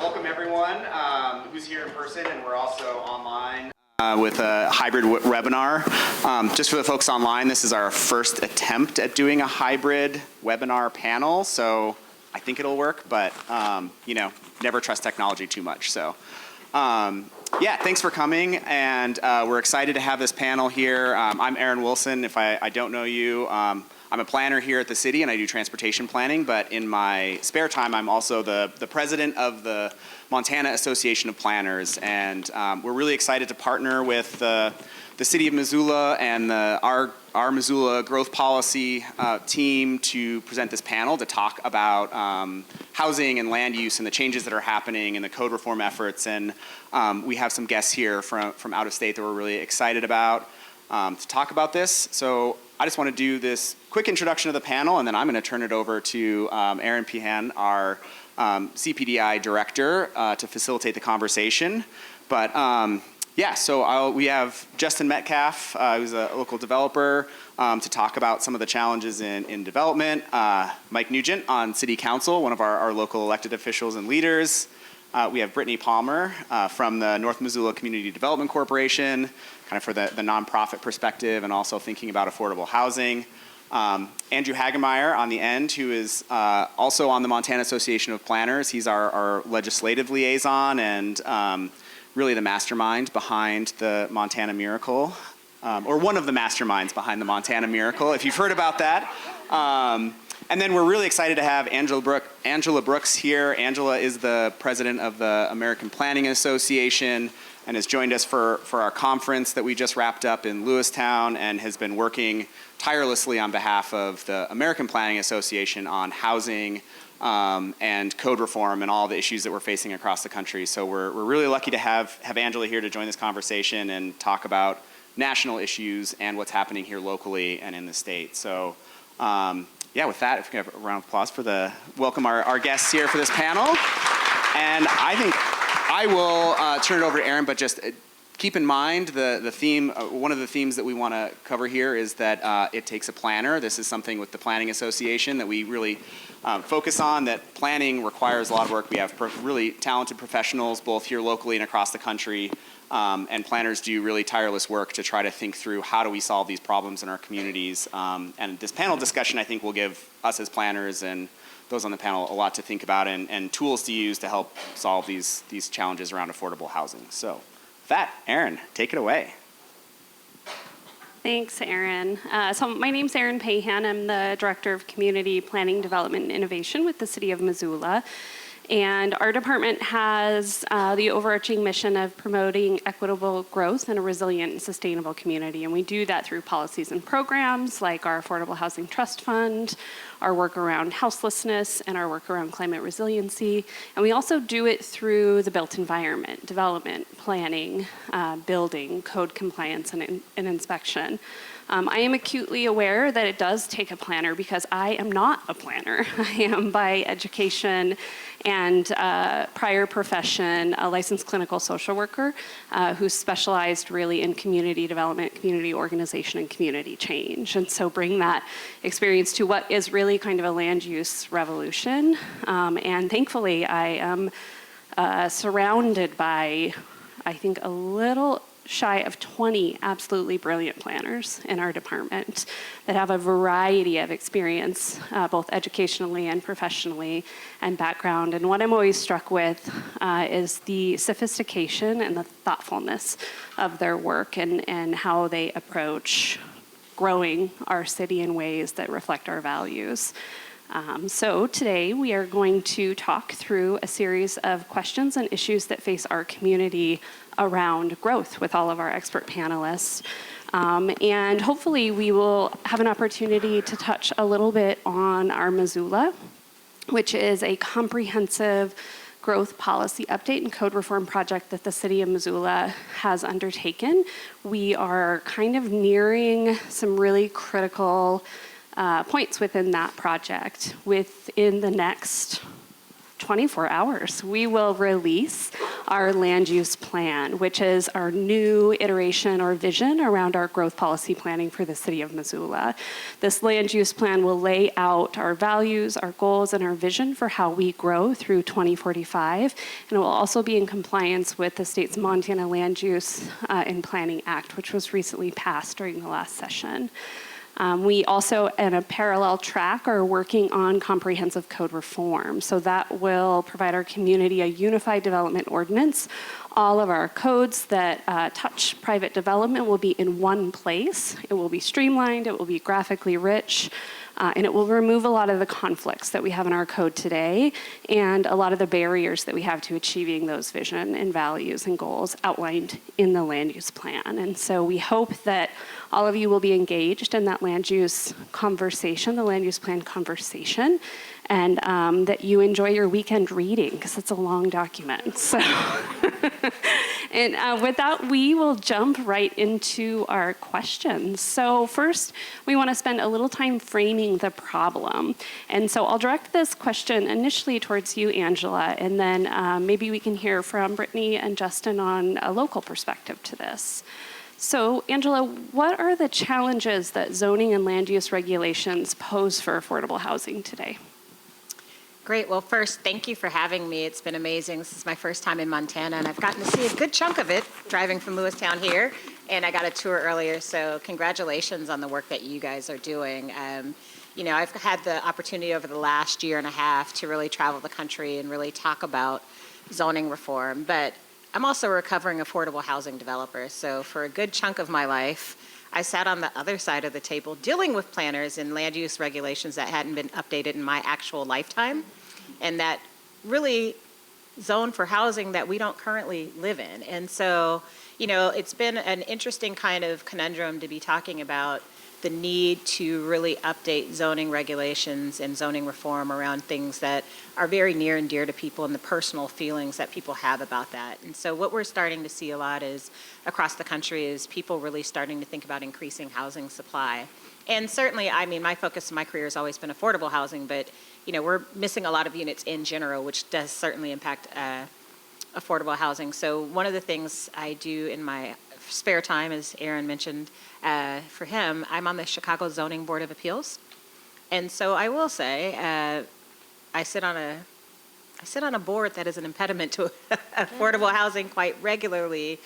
Welcome everyone who's here in person, and we're also online with a hybrid webinar. Just for the folks online, this is our first attempt at doing a hybrid webinar panel, so I think it'll work, but you know, never trust technology too much. So yeah, thanks for coming, and we're excited to have this panel here. I'm Aaron Wilson. If I don't know you, I'm a planner here at the city, and I do transportation planning, but in my spare time, I'm also the president of the Montana Association of Planners, and we're really excited to partner with the City of Missoula and our Missoula growth policy team to present this panel to talk about housing and land use and the changes that are happening and the code reform efforts. And we have some guests here from out of state that we're really excited about to talk about this. So I just want to do this quick introduction of the panel, and then I'm going to turn it over to Aaron Pehan, our CPDI director, to facilitate the conversation. But yeah, so we have Justin Metcalf, who's a local developer, to talk about some of the challenges in development. Mike Nugent on City Council, one of our local elected officials and leaders. We have Brittany Palmer from the North Missoula Community Development Corporation, kind of for the nonprofit perspective and also thinking about affordable housing. Andrew Hagemeyer on the end, who is also on the Montana Association of Planners. He's our legislative liaison and really the mastermind behind the Montana Miracle, or one of the masterminds behind the Montana Miracle, if you've heard about that. And then we're really excited to have Angela Brooks here. Angela is the president of the American Planning Association and has joined us for our conference that we just wrapped up in Lewistown, and has been working tirelessly on behalf of the American Planning Association on housing and code reform and all the issues that we're facing across the country. So we're really lucky to have Angela here to join this conversation and talk about national issues and what's happening here locally and in the state. So yeah, with that, if we can have a round of applause for welcome our guests here for this panel. And I think I will turn it over to Aaron, but just keep in mind the theme, one of the themes that we want to cover here is that it takes a planner. This is something with the Planning Association that we really focus on, that planning requires a lot of work. We have really talented professionals both here locally and across the country, and planners do really tireless work to try to think through how do we solve these problems in our communities. And this panel discussion, I think, will give us as planners and those on the panel a lot to think about and tools to use to help solve these challenges around affordable housing. So with that, Erin, take it away. Thanks, Aaron. So my name's Erin Pehan. I'm the Director of Community Planning, Development, and Innovation with the City of Missoula. And our department has the overarching mission of promoting equitable growth in a resilient and sustainable community. And we do that through policies and programs like our Affordable Housing Trust Fund, our work around houselessness, and our work around climate resiliency. And we also do it through the built environment, development, planning, building, code compliance, and inspection. I am acutely aware that it does take a planner because I am not a planner. I am by education and prior profession a licensed clinical social worker who's specialized really in community development, community organization, and community change. And so bring that experience to what is really kind of a land use revolution. And thankfully I am surrounded by, I think, a little shy of 20 absolutely brilliant planners in our department that have a variety of experience, both educationally and professionally, and background. And what I'm always struck with is the sophistication and the thoughtfulness of their work and how they approach growing our city in ways that reflect our values. So today we are going to talk through a series of questions and issues that face our community around growth with all of our expert panelists. And hopefully we will have an opportunity to touch a little bit on our Missoula, which is a comprehensive growth policy update and code reform project that the City of Missoula has undertaken. We are kind of nearing some really critical points within that project. Within the next 24 hours, we will release our land use plan, which is our new iteration or vision around our growth policy planning for the City of Missoula. This land use plan will lay out our values, our goals, and our vision for how we grow through 2045, and it will also be in compliance with the state's Montana Land Use and Planning Act, which was recently passed during the last session. We also, in a parallel track, are working on comprehensive code reform. So that will provide our community a unified development ordinance. All of our codes that touch private development will be in one place. It will be streamlined, it will be graphically rich, and it will remove a lot of the conflicts that we have in our code today and a lot of the barriers that we have to achieving those vision and values and goals outlined in the land use plan. And so we hope that all of you will be engaged in that land use conversation, the land use plan conversation, and that you enjoy your weekend reading, because it's a long document. So, and with that, we will jump right into our questions. So first, we want to spend a little time framing the problem. And so I'll direct this question initially towards you, Angela, and then maybe we can hear from Brittany and Justin on a local perspective to this. So, Angela, what are the challenges that zoning and land use regulations pose for affordable housing today? Great. Well, first, thank you for having me. It's been amazing. This is my first time in Montana, and I've gotten to see a good chunk of it driving from Lewistown here, and I got a tour earlier, so congratulations on the work that you guys are doing. You know, I've had the opportunity over the last year and a half to really travel the country and really talk about zoning reform, but I'm also a recovering affordable housing developer, so for a good chunk of my life, I sat on the other side of the table dealing with planners and land use regulations that hadn't been updated in my actual lifetime, and that really zone for housing that we don't currently live in. And so, you know, it's been an interesting kind of conundrum to be talking about the need to really update zoning regulations and zoning reform around things that are very near and dear to people and the personal feelings that people have about that. And so what we're starting to see a lot is across the country is people really starting to think about increasing housing supply. And certainly, I mean, my focus in my career has always been affordable housing, but you know, we're missing a lot of units in general, which does certainly impact affordable housing. So one of the things I do in my spare time, as Aaron mentioned, for him, I'm on the Chicago Zoning Board of Appeals. And so I will say, I sit on a board that is an impediment to affordable housing quite regularly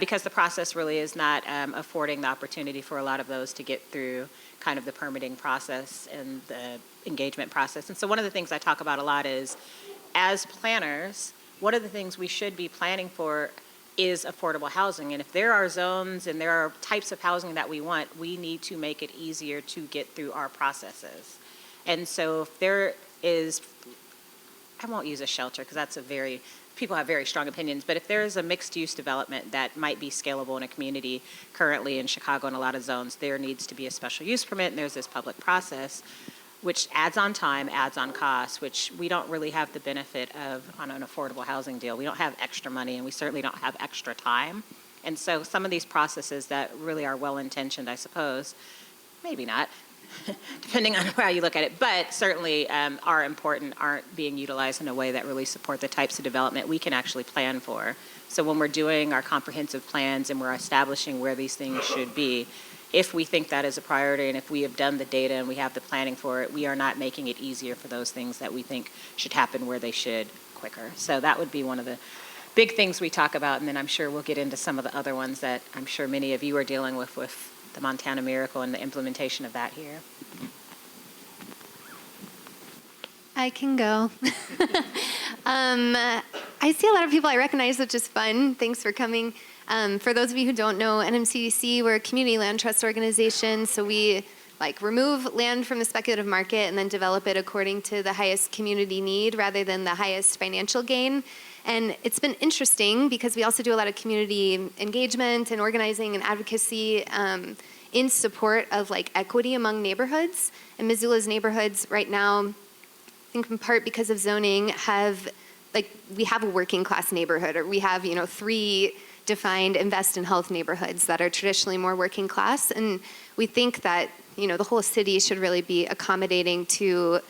because the process really is not affording the opportunity for a lot of those to get through kind of the permitting process and the engagement process. And so one of the things I talk about a lot is, as planners, one of the things we should be planning for is affordable housing. And if there are zones and there are types of housing that we want, we need to make it easier to get through our processes. And so if there is, I won't use a shelter because that's people have very strong opinions, but if there is a mixed use development that might be scalable in a community currently in Chicago in a lot of zones, there needs to be a special use permit and there's this public process, which adds on time, adds on cost, which we don't really have the benefit of on an affordable housing deal. We don't have extra money and we certainly don't have extra time. And so some of these processes that really are well-intentioned, I suppose, maybe not, depending on how you look at it, but certainly are important, aren't being utilized in a way that really support the types of development we can actually plan for. So when we're doing our comprehensive plans and we're establishing where these things should be, if we think that is a priority and if we have done the data and we have the planning for it, we are not making it easier for those things that we think should happen where they should quicker. So that would be one of the big things we talk about, and then I'm sure we'll get into some of the other ones that I'm sure many of you are dealing with the Montana Miracle and the implementation of that here. I can go. I see a lot of people I recognize, which is fun. Thanks for coming. For those of you who don't know, NMCDC, we're a community land trust organization, so we remove land from the speculative market and then develop it according to the highest community need rather than the highest financial gain. And it's been interesting because we also do a lot of community engagement and organizing and advocacy in support of equity among neighborhoods. And Missoula's neighborhoods right now, I think in part because of zoning, we have a working class neighborhood, or we have 3 defined invest in health neighborhoods that are traditionally more working class. And we think that the whole city should really be accommodating to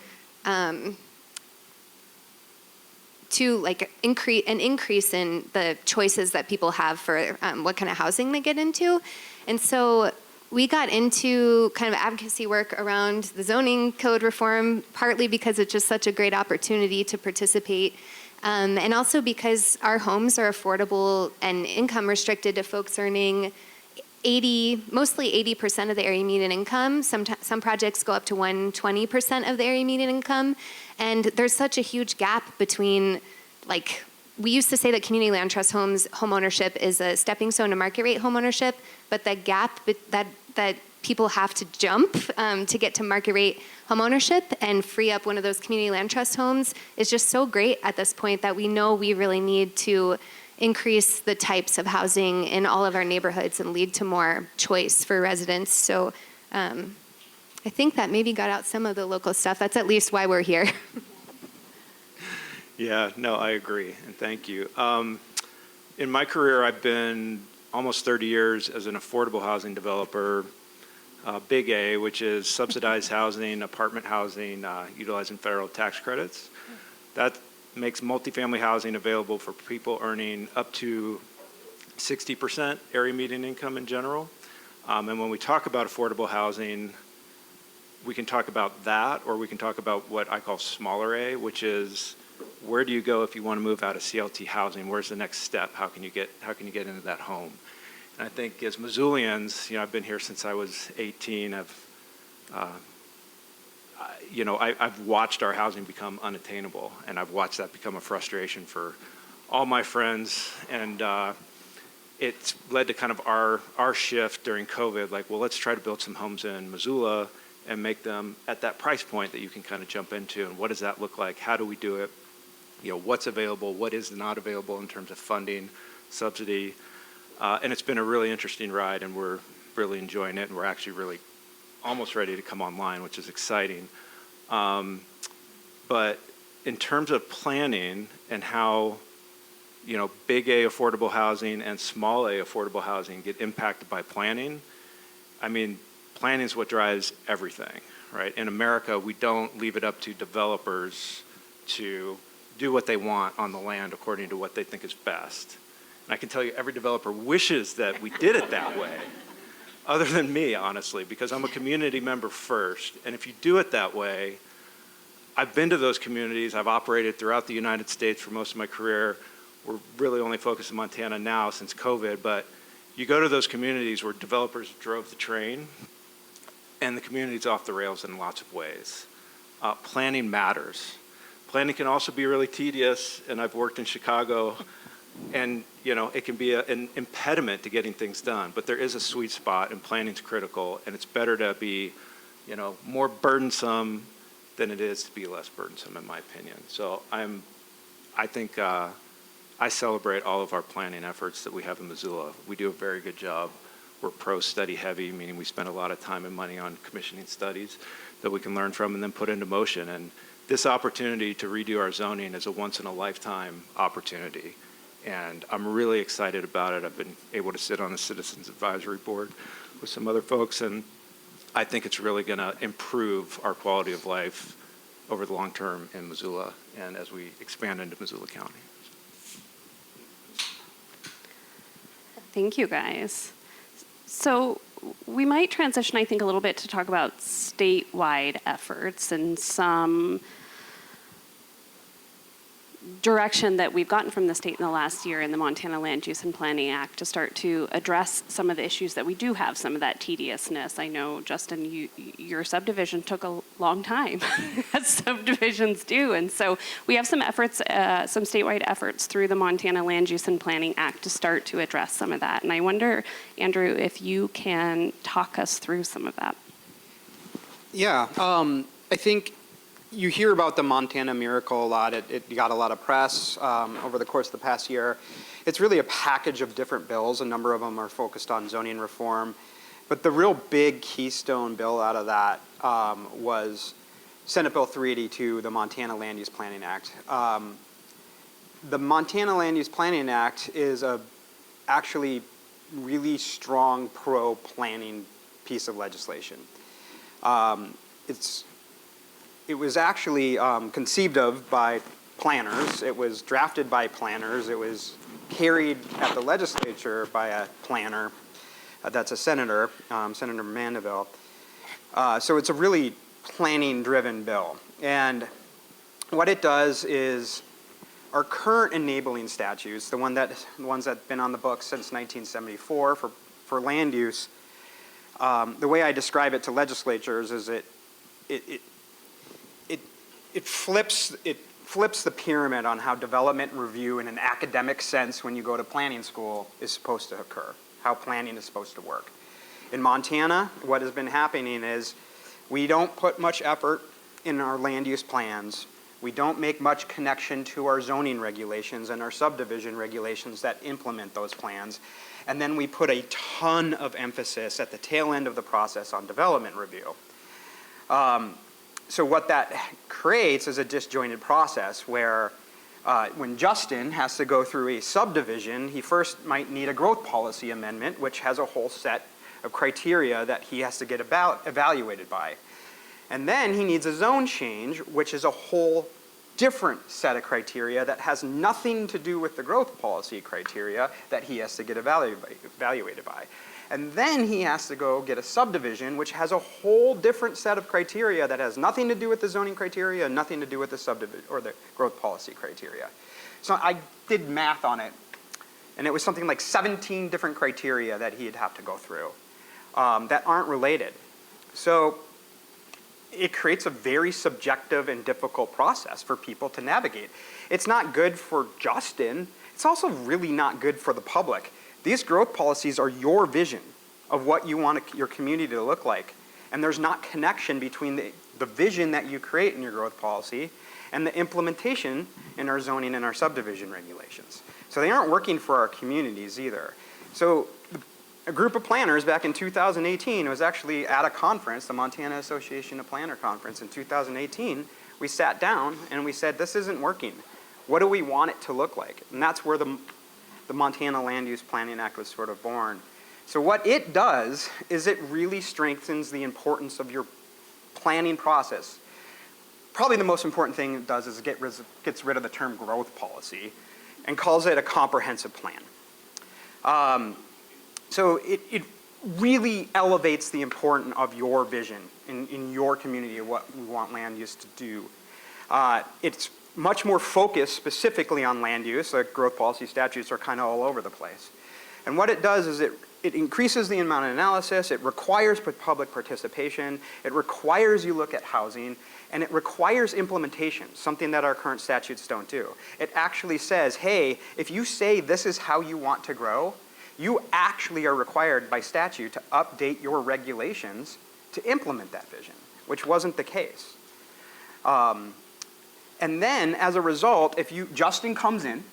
to like an increase in the choices that people have for what kind of housing they get into. And so we got into kind of advocacy work around the zoning code reform, partly because it's just such a great opportunity to participate, and also because our homes are affordable and income restricted to folks earning mostly 80% of the area median income. Some projects go up to 120% of the area median income. And there's such a huge gap between, like, we used to say that community land trust home ownership is a stepping stone to market rate home ownership, but the gap that people have to jump to get to market rate home ownership and free up one of those community land trust homes is just so great at this point that we know we really need to increase the types of housing in all of our neighborhoods and lead to more choice for residents. So I think that maybe got out some of the local stuff. That's at least why we're here. Yeah, no, I agree, and thank you. In my career, I've been almost 30 years as an affordable housing developer, Big A, which is subsidized housing, apartment housing, utilizing federal tax credits. That makes multifamily housing available for people earning up to 60% area median income in general. And when we talk about affordable housing, we can talk about that, or we can talk about what I call smaller A, which is where do you go if you want to move out of CLT housing? Where's the next step? How can you get into that home? And I think as Missoulians, I've been here since I was 18. I've watched our housing become unattainable, and I've watched that become a frustration for all my friends. And it's led to kind of our shift during COVID, like, well, let's try to build some homes in Missoula and make them at that price point that you can kind of jump into. And what does that look like? How do we do it? What's available? What is not available in terms of funding, subsidy? And it's been a really interesting ride, and we're really enjoying it. And we're actually really almost ready to come online, which is exciting. But in terms of planning and how, big A affordable housing and small A affordable housing get impacted by planning, I mean, planning is what drives everything, right? In America, we don't leave it up to developers to do what they want on the land according to what they think is best. And I can tell you every developer wishes that we did it that way, other than me, honestly, because I'm a community member first. And if you do it that way, I've been to those communities. I've operated throughout the United States for most of my career. We're really only focused in Montana now since COVID, but you go to those communities where developers drove the train, and the community's off the rails in lots of ways. Planning matters. Planning can also be really tedious, and I've worked in Chicago, and it can be an impediment to getting things done. But there is a sweet spot, and planning's critical, and it's better to be, more burdensome than it is to be less burdensome, in my opinion. So I think I celebrate all of our planning efforts that we have in Missoula. We do a very good job. We're pro-study heavy, meaning we spend a lot of time and money on commissioning studies that we can learn from and then put into motion. And this opportunity to redo our zoning is a once-in-a-lifetime opportunity. And I'm really excited about it. I've been able to sit on the Citizens Advisory Board with some other folks, and I think it's really going to improve our quality of life over the long term in Missoula and as we expand into Missoula County. Thank you, guys. So we might transition, I think, a little bit to talk about statewide efforts and some direction that we've gotten from the state in the last year in the Montana Land Use and Planning Act to start to address some of the issues that we do have, some of that tediousness. I know, Justin, your subdivision took a long time, as subdivisions do. And so we have some efforts, some statewide efforts through the Montana Land Use and Planning Act to start to address some of that. And I wonder, Andrew, if you can talk us through some of that. Yeah, I think you hear about the Montana Miracle a lot. It got a lot of press over the course of the past year. It's really a package of different bills. A number of them are focused on zoning reform. But the real big keystone bill out of that was Senate Bill 382, the Montana Land Use Planning Act. The Montana Land Use Planning Act is a actually really strong pro-planning piece of legislation. It was actually conceived of by planners. It was drafted by planners. It was carried at the legislature by a planner. That's a senator, Senator Mandeville. So it's a really planning-driven bill. And what it does is our current enabling statutes, the ones that have been on the books since 1974 for land use, the way I describe it to legislatures is it flips the pyramid on how development review in an academic sense when you go to planning school is supposed to occur, how planning is supposed to work. In Montana, what has been happening is we don't put much effort in our land use plans. We don't make much connection to our zoning regulations and our subdivision regulations that implement those plans. And then we put a ton of emphasis at the tail end of the process on development review. So what that creates is a disjointed process where when Justin has to go through a subdivision, he first might need a growth policy amendment, which has a whole set of criteria that he has to get evaluated by. And then he needs a zone change, which is a whole different set of criteria that has nothing to do with the growth policy criteria that he has to get evaluated by. And then he has to go get a subdivision, which has a whole different set of criteria that has nothing to do with the zoning criteria, nothing to do with the subdivision or the growth policy criteria. So I did math on it, and it was something like 17 different criteria that he'd have to go through that aren't related. So it creates a very subjective and difficult process for people to navigate. It's not good for Justin. It's also really not good for the public. These growth policies are your vision of what you want your community to look like. And there's not connection between the vision that you create in your growth policy and the implementation in our zoning and our subdivision regulations. So they aren't working for our communities either. So a group of planners back in 2018 was actually at a conference, the Montana Association of Planner Conference in 2018. We sat down and we said, this isn't working. What do we want it to look like? And that's where the Montana Land Use Planning Act was sort of born. So what it does is it really strengthens the importance of your planning process. Probably the most important thing it does is it gets rid of the term growth policy and calls it a comprehensive plan. So it really elevates the importance of your vision in your community of what we want land use to do. It's much more focused specifically on land use. Like growth policy statutes are kind of all over the place. And what it does is it increases the amount of analysis, it requires public participation, it requires you look at housing, and it requires implementation, something that our current statutes don't do. It actually says, hey, if you say this is how you want to grow, you actually are required by statute to update your regulations to implement that vision, which wasn't the case. And then, as a result, Justin comes in,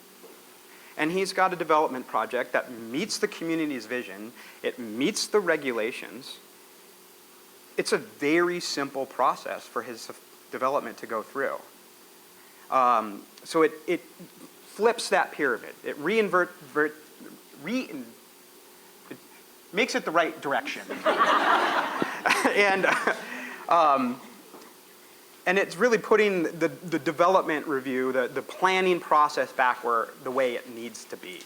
and he's got a development project that meets the community's vision, it meets the regulations, it's a very simple process for his development to go through. So it flips that pyramid. It it makes it the right direction. And it's really putting the development review, the planning process back the way it needs to be.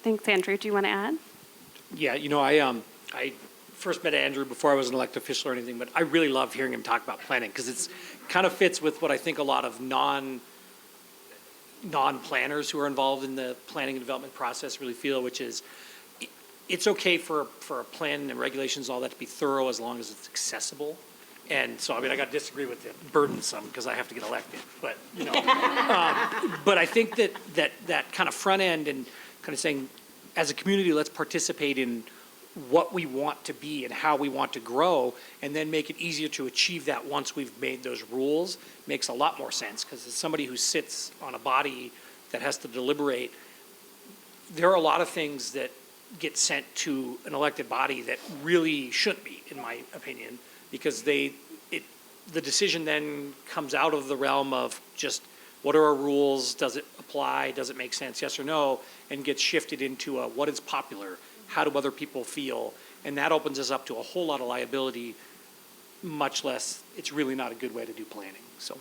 Thanks, Andrew. Do you want to add? Yeah, I first met Andrew before I was an elected official or anything, but I really love hearing him talk about planning because it's kind of fits with what I think a lot of non-planners who are involved in the planning and development process really feel, which is it's okay for a plan and regulations and all that to be thorough as long as it's accessible. And so, I mean, I got to disagree with the burdensome because I have to get elected. But, but I think that kind of front end and kind of saying, as a community, let's participate in what we want to be and how we want to grow, and then make it easier to achieve that once we've made those rules makes a lot more sense. Because as somebody who sits on a body that has to deliberate, there are a lot of things that get sent to an elected body that really shouldn't be, in my opinion, because the decision then comes out of the realm of just what are our rules, does it apply, does it make sense, yes or no, and gets shifted into what is popular, how do other people feel, and that opens us up to a whole lot of liability, much less, it's really not a good way to do planning, so.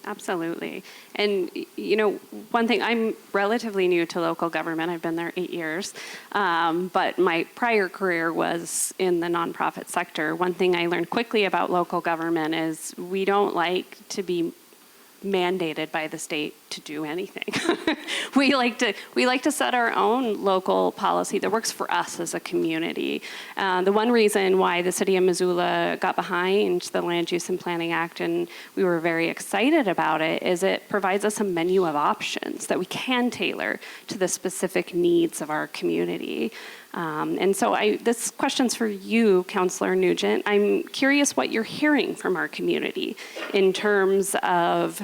Absolutely. And, you know, one thing, I'm relatively new to local government. I've been there 8 years. But my prior career was in the nonprofit sector. One thing I learned quickly about local government is we don't like to be mandated by the state to do anything. we like to set our own local policy that works for us as a community. The one reason why the City of Missoula got behind the Land Use and Planning Act, and we were very excited about it, is it provides us a menu of options that we can tailor to the specific needs of our community. And so this question's for you, Councillor Nugent. I'm curious what you're hearing from our community in terms of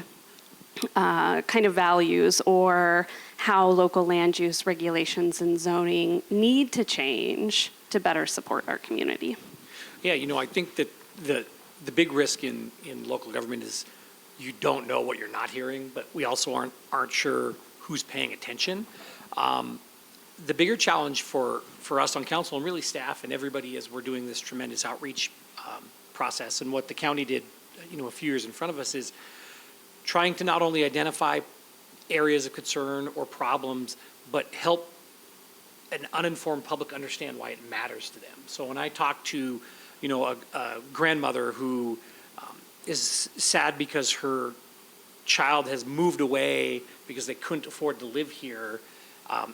kind of values or how local land use regulations and zoning need to change to better support our community. Yeah, you know, I think that the big risk in local government is you don't know what you're not hearing, but we also aren't sure who's paying attention. The bigger challenge for us on council and really staff and everybody as we're doing this tremendous outreach process, and what the county did, you know, a few years in front of us, is trying to not only identify areas of concern or problems, but help an uninformed public understand why it matters to them. So when I talk to, you know, a grandmother who is sad because her child has moved away because they couldn't afford to live here,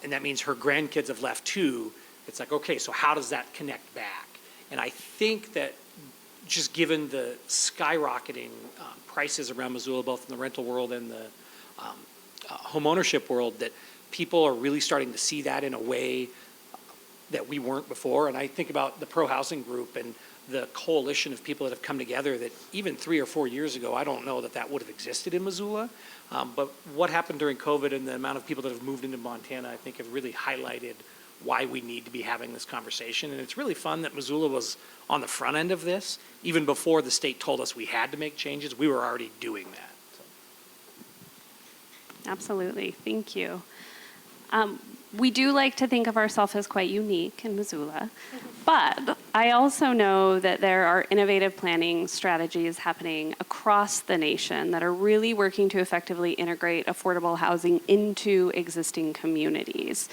and that means her grandkids have left too, it's like, okay, so how does that connect back? And I think that just given the skyrocketing prices around Missoula, both in the rental world and the home ownership world, that people are really starting to see that in a way that we weren't before. And I think about the pro-housing group and the coalition of people that have come together that even 3 or 4 years ago, I don't know that would have existed in Missoula. But what happened during COVID and the amount of people that have moved into Montana, I think have really highlighted why we need to be having this conversation. And it's really fun that Missoula was on the front end of this. Even before the state told us we had to make changes, we were already doing that. So. Absolutely. Thank you. We do like to think of ourselves as quite unique in Missoula, but I also know that there are innovative planning strategies happening across the nation that are really working to effectively integrate affordable housing into existing communities.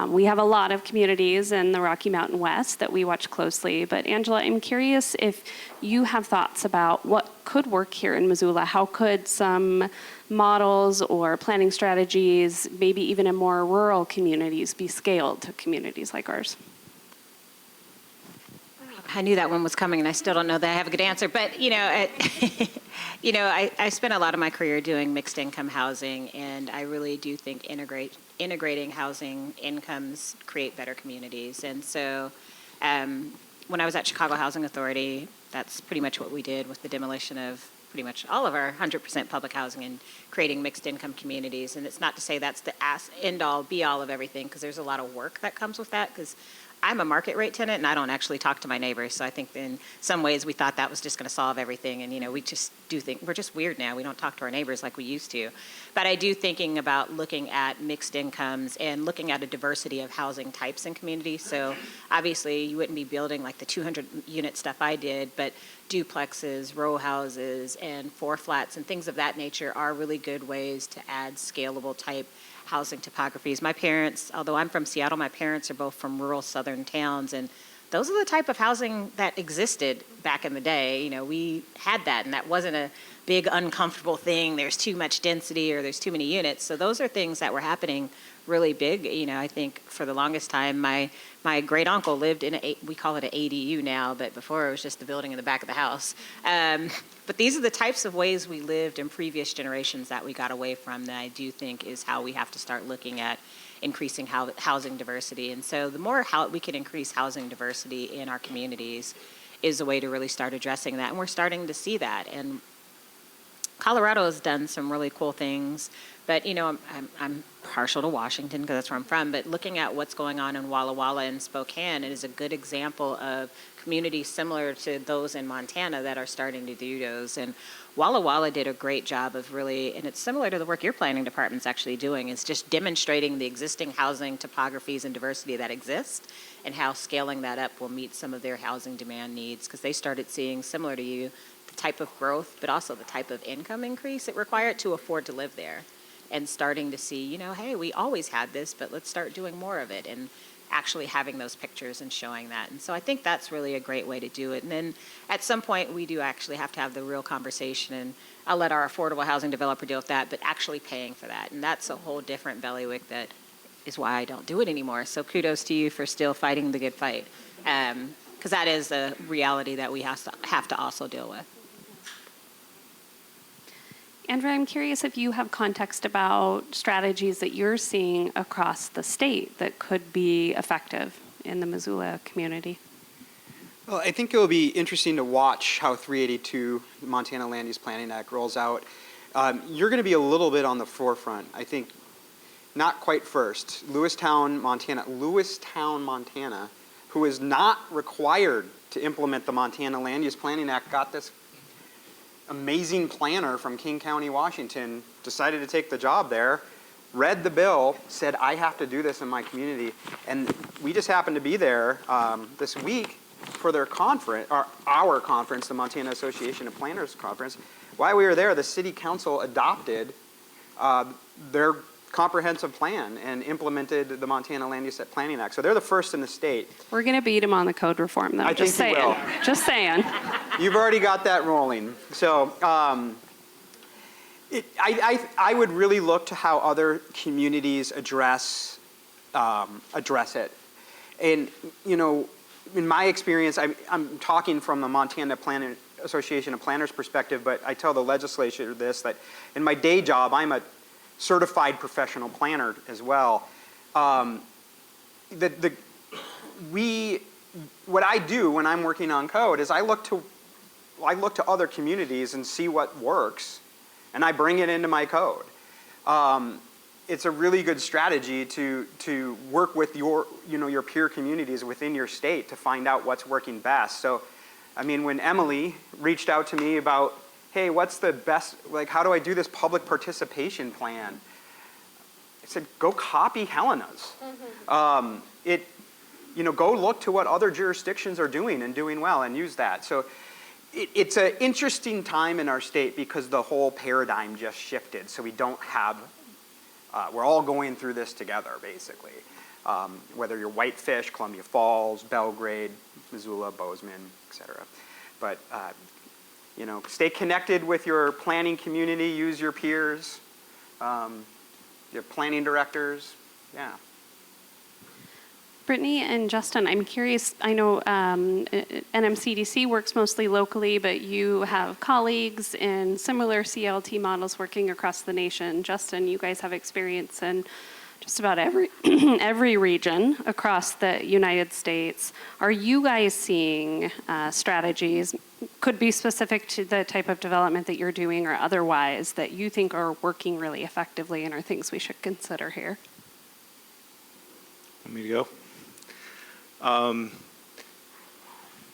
We have a lot of communities in the Rocky Mountain West that we watch closely, but Angela, I'm curious if you have thoughts about what could work here in Missoula. How could some models or planning strategies, maybe even in more rural communities, be scaled to communities like ours? I knew that one was coming, and I still don't know that I have a good answer. But, you know, I spent a lot of my career doing mixed income housing, and I really do think integrating housing incomes create better communities. And so when I was at Chicago Housing Authority, that's pretty much what we did with the demolition of pretty much all of our 100% public housing and creating mixed income communities. And it's not to say that's the end all be all of everything, because there's a lot of work that comes with that, because I'm a market rate tenant and I don't actually talk to my neighbors. So I think in some ways we thought that was just going to solve everything. And, you know, we just do think we're just weird now. We don't talk to our neighbors like we used to. But I do thinking about looking at mixed incomes and looking at a diversity of housing types in communities. So obviously you wouldn't be building like the 200 unit stuff I did, but duplexes, row houses, and 4 flats and things of that nature are really good ways to add scalable type housing topographies. My parents, although I'm from Seattle, my parents are both from rural southern towns, and those are the type of housing that existed back in the day. You know, we had that, and that wasn't a big uncomfortable thing. There's too much density or there's too many units. So those are things that were happening really big. You know, I think for the longest time, my great uncle lived in we call it an ADU now, but before it was just the building in the back of the house. But these are the types of ways we lived in previous generations that we got away from, that I do think is how we have to start looking at increasing housing diversity. And so the more we can increase housing diversity in our communities is a way to really start addressing that. And we're starting to see that. And Colorado has done some really cool things, but you know, I'm partial to Washington because that's where I'm from, but looking at what's going on in Walla Walla and Spokane, it is a good example of communities similar to those in Montana that are starting to do those. And Walla Walla did a great job of really, and it's similar to the work your planning department's actually doing, is just demonstrating the existing housing topographies and diversity that exist and how scaling that up will meet some of their housing demand needs, because they started seeing, similar to you, the type of growth, but also the type of income increase it required to afford to live there. And starting to see, you know, hey, we always had this, but let's start doing more of it, and actually having those pictures and showing that. And so I think that's really a great way to do it. And then at some point, we do actually have to have the real conversation, and I'll let our affordable housing developer deal with that, but actually paying for that. And that's a whole different bailiwick that is why I don't do it anymore. So kudos to you for still fighting the good fight, because that is a reality that we have to also deal with. Andrea, I'm curious if you have context about strategies that you're seeing across the state that could be effective in the Missoula community. Well, I think it will be interesting to watch how 382, the Montana Land Use Planning Act, rolls out. You're going to be a little bit on the forefront. I think not quite first. Lewistown, Montana, who is not required to implement the Montana Land Use Planning Act, got this amazing planner from King County, Washington, decided to take the job there, read the bill, said, I have to do this in my community. And we just happened to be there this week for their conference, or our conference, the Montana Association of Planners Conference. While we were there, the city council adopted their comprehensive plan and implemented the Montana Land Use Planning Act. So they're the first in the state. We're going to beat them on the code reform, though. I Just think saying. you will. Just saying. You've already got that rolling. So I would really look to how other communities address it. And, you know, in my experience, I'm talking from the Montana Association of Planners perspective, but I tell the legislature this, that in my day job, I'm a certified professional planner as well. What I do when I'm working on code is I look to other communities and see what works, and I bring it into my code. It's a really good strategy to work with your peer communities within your state to find out what's working best. So, I mean, when Emily reached out to me about, hey, what's the best, like, how do I do this public participation plan? I said, go copy Helena's. Go look to what other jurisdictions are doing and doing well and use that. So it's an interesting time in our state because the whole paradigm just shifted. So we don't have, we're all going through this together, basically. Whether you're Whitefish, Columbia Falls, Belgrade, Missoula, Bozeman, et cetera. But stay connected with your planning community, use your peers, your planning directors, yeah. Brittany and Justin, I'm curious, I know NMCDC works mostly locally, but you have colleagues in similar CLT models working across the nation. Justin, you guys have experience in just about every region across the United States. Are you guys seeing strategies, could be specific to the type of development that you're doing or otherwise, that you think are working really effectively and are things we should consider here? Want me to go?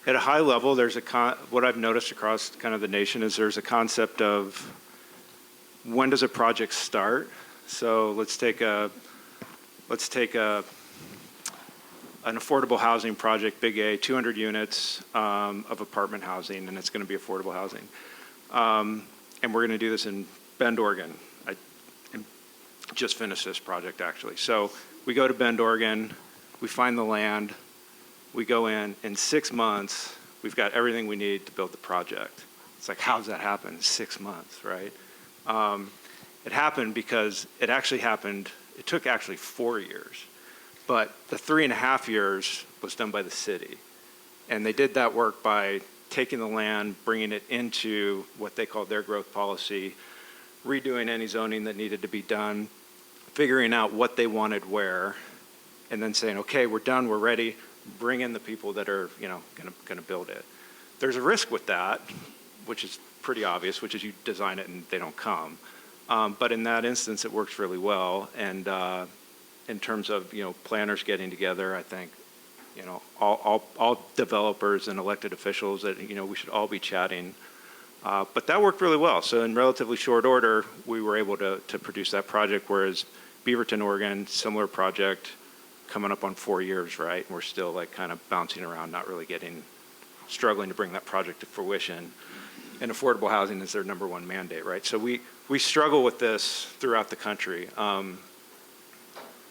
At a high level, there's what I've noticed across kind of the nation is there's a concept of when does a project start? So let's take an affordable housing project, Big A, 200 units of apartment housing, and it's going to be affordable housing. And we're going to do this in Bend, Oregon. I just finished this project, actually. So we go to Bend, Oregon. We find the land. We go in 6 months, we've got everything we need to build the project. It's like, how does that happen in 6 months, right? It happened because it took actually 4 years. But the 3.5 years was done by the city. And they did that work by taking the land, bringing it into what they called their growth policy, redoing any zoning that needed to be done, figuring out what they wanted where, and then saying, okay, we're done, we're ready, bring in the people that are, going to build it. There's a risk with that, which is pretty obvious, which is you design it and they don't come. But in that instance, it works really well. And in terms of, planners getting together, I think, all developers and elected officials that, we should all be chatting. But that worked really well. So in relatively short order, we were able to produce that project, whereas Beaverton, Oregon, similar project, coming up on 4 years, right? And we're still like kind of bouncing around, not really getting struggling to bring that project to fruition. And affordable housing is their number one mandate, right? So we struggle with this throughout the country.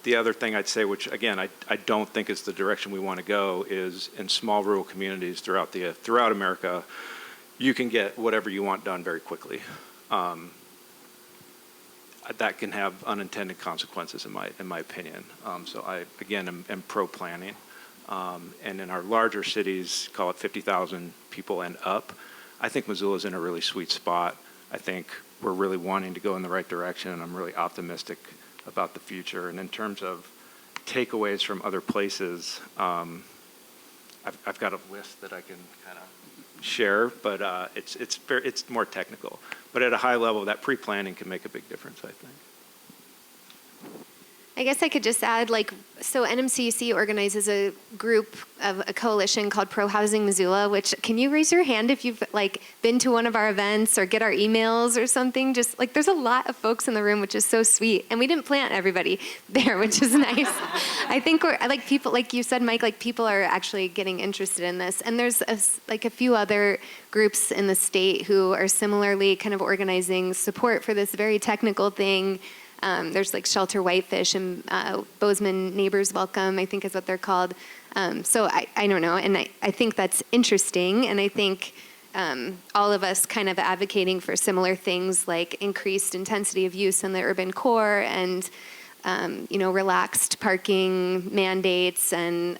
The other thing I'd say, which again, I don't think is the direction we want to go, is in small rural communities throughout America, you can get whatever you want done very quickly. That can have unintended consequences in my opinion. So I, again, am pro-planning. And in our larger cities, call it 50,000 people and up, I think Missoula's in a really sweet spot. I think we're really wanting to go in the right direction, and I'm really optimistic about the future. And in terms of takeaways from other places, I've got a list that I can kind of share, but it's more technical. But at a high level, that pre-planning can make a big difference, I think. I guess I could just add, so NMCC organizes a group of a coalition called Pro Housing Missoula, which, can you raise your hand if you've been to one of our events or get our emails or something? Just there's a lot of folks in the room, which is so sweet. And we didn't plant everybody there, which is nice. I think we're, people, like you said, Mike, people are actually getting interested in this. And there's a few other groups in the state who are similarly kind of organizing support for this very technical thing. There's Shelter Whitefish and Bozeman Neighbors Welcome, I think is what they're called. So I don't know, and I think that's interesting, and I think all of us kind of advocating for similar things like increased intensity of use in the urban core and relaxed parking mandates and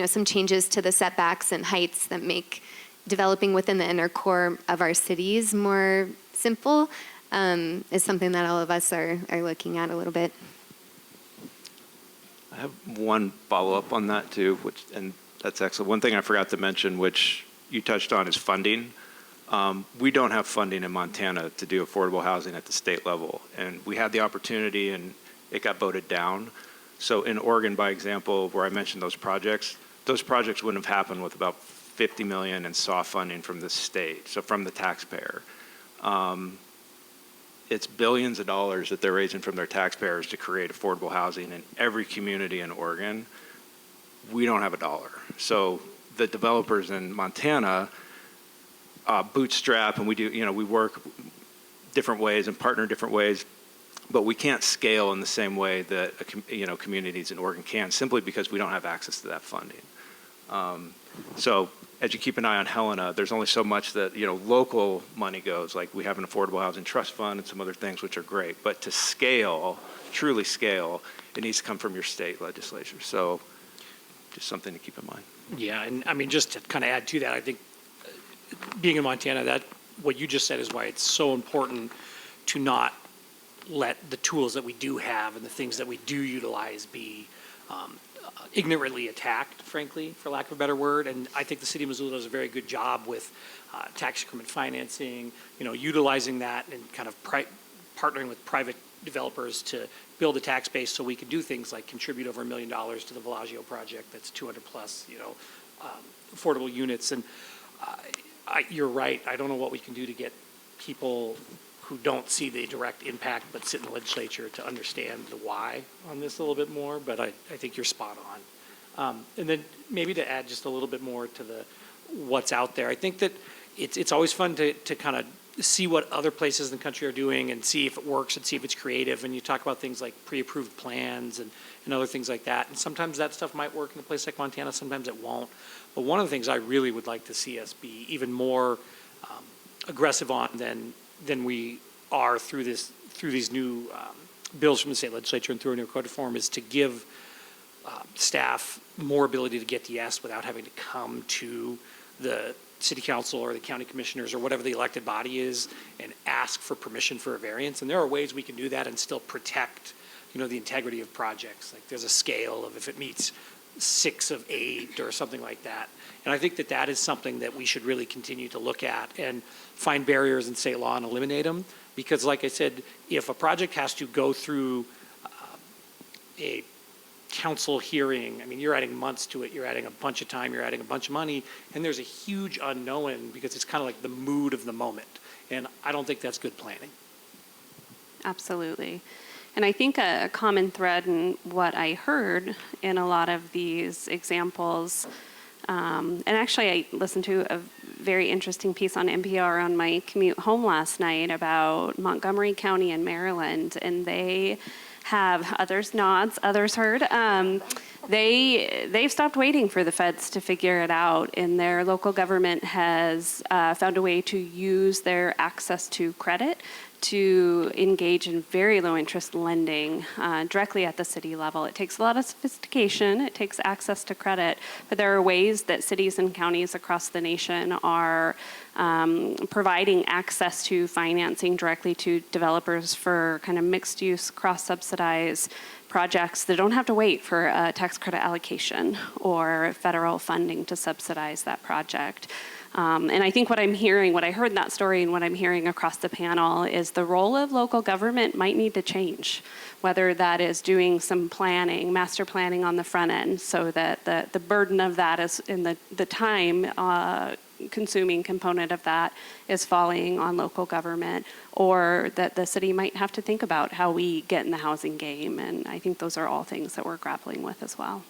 some changes to the setbacks and heights that make developing within the inner core of our cities more simple. Is something that all of us are looking at a little bit. I have one follow-up on that too, and that's excellent. One thing I forgot to mention, which you touched on, is funding. We don't have funding in Montana to do affordable housing at the state level, and we had the opportunity and it got voted down. So in Oregon, by example, where I mentioned those projects wouldn't have happened with about $50 million in soft funding from the state, so from the taxpayer. It's billions of dollars that they're raising from their taxpayers to create affordable housing in every community in Oregon. We don't have a dollar. So the developers in Montana bootstrap, and we work different ways and partner different ways, but we can't scale in the same way that communities in Oregon can, simply because we don't have access to that funding. So as you keep an eye on Helena, there's only so much that local money goes. Like we have an affordable housing trust fund and some other things which are great, but to scale, truly scale, it needs to come from your state legislature. So just something to keep in mind. Yeah, and I mean, just to kind of add to that, I think being in Montana, that what you just said is why it's so important to not let the tools that we do have and the things that we do utilize be ignorantly attacked, frankly, for lack of a better word. And I think the city of Missoula does a very good job with tax increment financing, utilizing that and kind of partnering with private developers to build a tax base so we can do things like contribute over $1 million to the Bellagio project that's 200 plus, affordable units. And you're right. I don't know what we can do to get people who don't see the direct impact but sit in the legislature to understand the why on this a little bit more, but I think you're spot on. And then maybe to add just a little bit more to the what's out there, I think that it's always fun to kind of see what other places in the country are doing and see if it works and see if it's creative. And you talk about things like pre-approved plans and other things like that. And sometimes that stuff might work in a place like Montana, sometimes it won't. But one of the things I really would like to see us be even more aggressive on than we are through these new bills from the state legislature and through a new code reform is to give staff more ability to get yes without having to come to the city council or the county commissioners or whatever the elected body is and ask for permission for a variance. And there are ways we can do that and still protect, the integrity of projects. Like there's a scale of if it meets 6 of 8 or something like that. And I think that is something that we should really continue to look at and find barriers in state law and eliminate them. Because like I said, if a project has to go through a council hearing, I mean, you're adding months to it, you're adding a bunch of time, you're adding a bunch of money, and there's a huge unknown because it's kind of like the mood of the moment. And I don't think that's good planning. Absolutely. And I think a common thread in what I heard in a lot of these examples And actually, I listened to a very interesting piece on NPR on my commute home last night about Montgomery County in Maryland, and they have, others nods, others heard, they've stopped waiting for the feds to figure it out, and their local government has found a way to use their access to credit to engage in very low interest lending directly at the city level. It takes a lot of sophistication, it takes access to credit, but there are ways that cities and counties across the nation are providing access to financing directly to developers for kind of mixed use, cross-subsidized projects that don't have to wait for a tax credit allocation or federal funding to subsidize that project. And I think what I'm hearing, what I heard in that story and what I'm hearing across the panel is the role of local government might need to change, whether that is doing some planning, master planning on the front end, so that the burden of that is in the time consuming component of that is falling on local government, or that the city might have to think about how we get in the housing game. And I think those are all things that we're grappling with as well.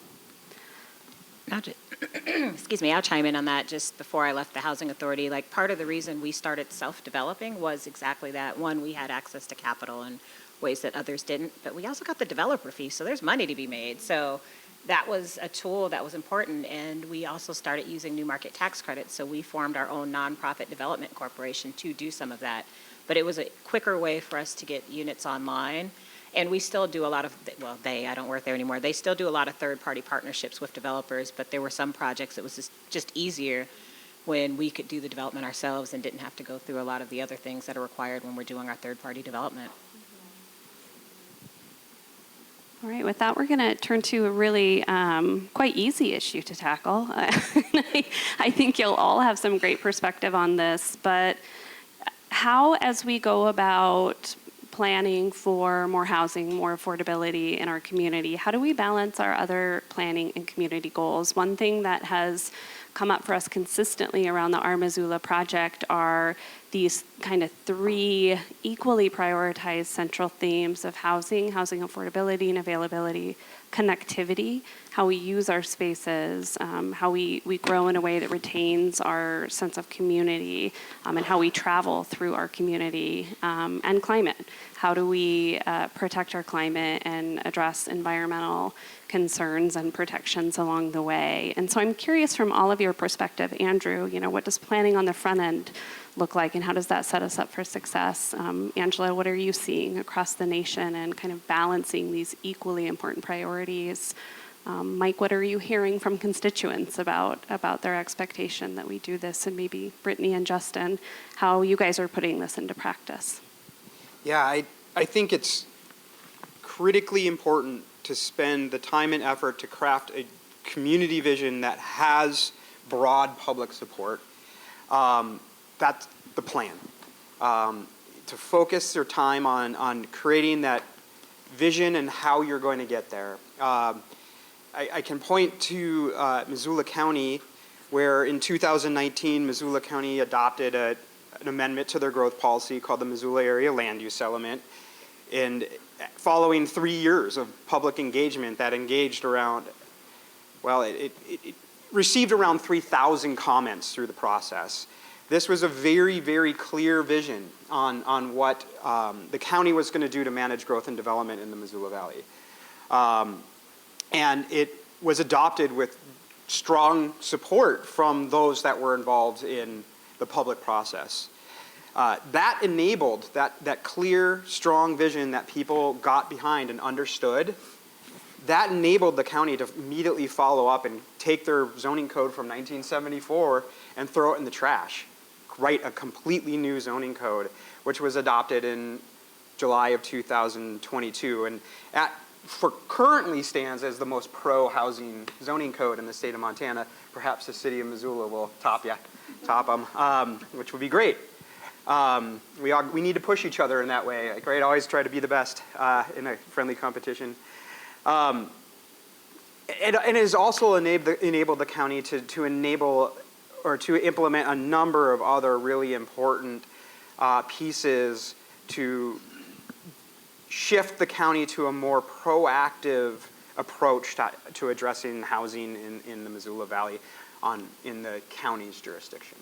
Excuse me, I'll chime in on that just before I left the Housing Authority. Like, part of the reason we started self-developing was exactly that. One, we had access to capital in ways that others didn't, but we also got the developer fee, so there's money to be made. So that was a tool that was important, and we also started using new market tax credits, so we formed our own nonprofit development corporation to do some of that. But it was a quicker way for us to get units online. And we still do a lot of, well, I don't work there anymore. They still do a lot of third-party partnerships with developers, but there were some projects that was just easier when we could do the development ourselves and didn't have to go through a lot of the other things that are required when we're doing our third-party development. All right, with that, we're going to turn to a really quite easy issue to tackle. I think you'll all have some great perspective on this, but how, as we go about planning for more housing, more affordability in our community, how do we balance our other planning and community goals? One thing that has come up for us consistently around the Our Missoula project are these kind of three equally prioritized central themes of housing affordability and availability, connectivity, how we use our spaces, how we grow in a way that retains our sense of community, and how we travel through our community, and climate. How do we protect our climate and address environmental concerns and protections along the way? And so I'm curious from all of your perspective, Andrew, what does planning on the front end look like, and how does that set us up for success? Angela, what are you seeing across the nation and kind of balancing these equally important priorities? Mike, what are you hearing from constituents about their expectation that we do this? And maybe Brittany and Justin, how you guys are putting this into practice? Yeah, I think it's critically important to spend the time and effort to craft a community vision that has broad public support. That's the plan. To focus your time on creating that vision and how you're going to get there. I can point to Missoula County, where in 2019, Missoula County adopted an amendment to their growth policy called the Missoula Area Land Use Element. And following 3 years of public engagement that engaged around, well, it received around 3,000 comments through the process. This was a very, very clear vision on what the county was going to do to manage growth and development in the Missoula Valley. And it was adopted with strong support from those that were involved in the public process. That enabled that clear, strong vision that people got behind and understood. That enabled the county to immediately follow up and take their zoning code from 1974 and throw it in the trash. Write a completely new zoning code, which was adopted in July of 2022, and currently stands as the most pro-housing zoning code in the state of Montana. Perhaps the city of Missoula will top them, which would be great. We need to push each other in that way, right? Always try to be the best in a friendly competition. And it has also enabled the county to enable or to implement a number of other really important pieces to shift the county to a more proactive approach to addressing housing in the Missoula Valley. in the county's jurisdiction?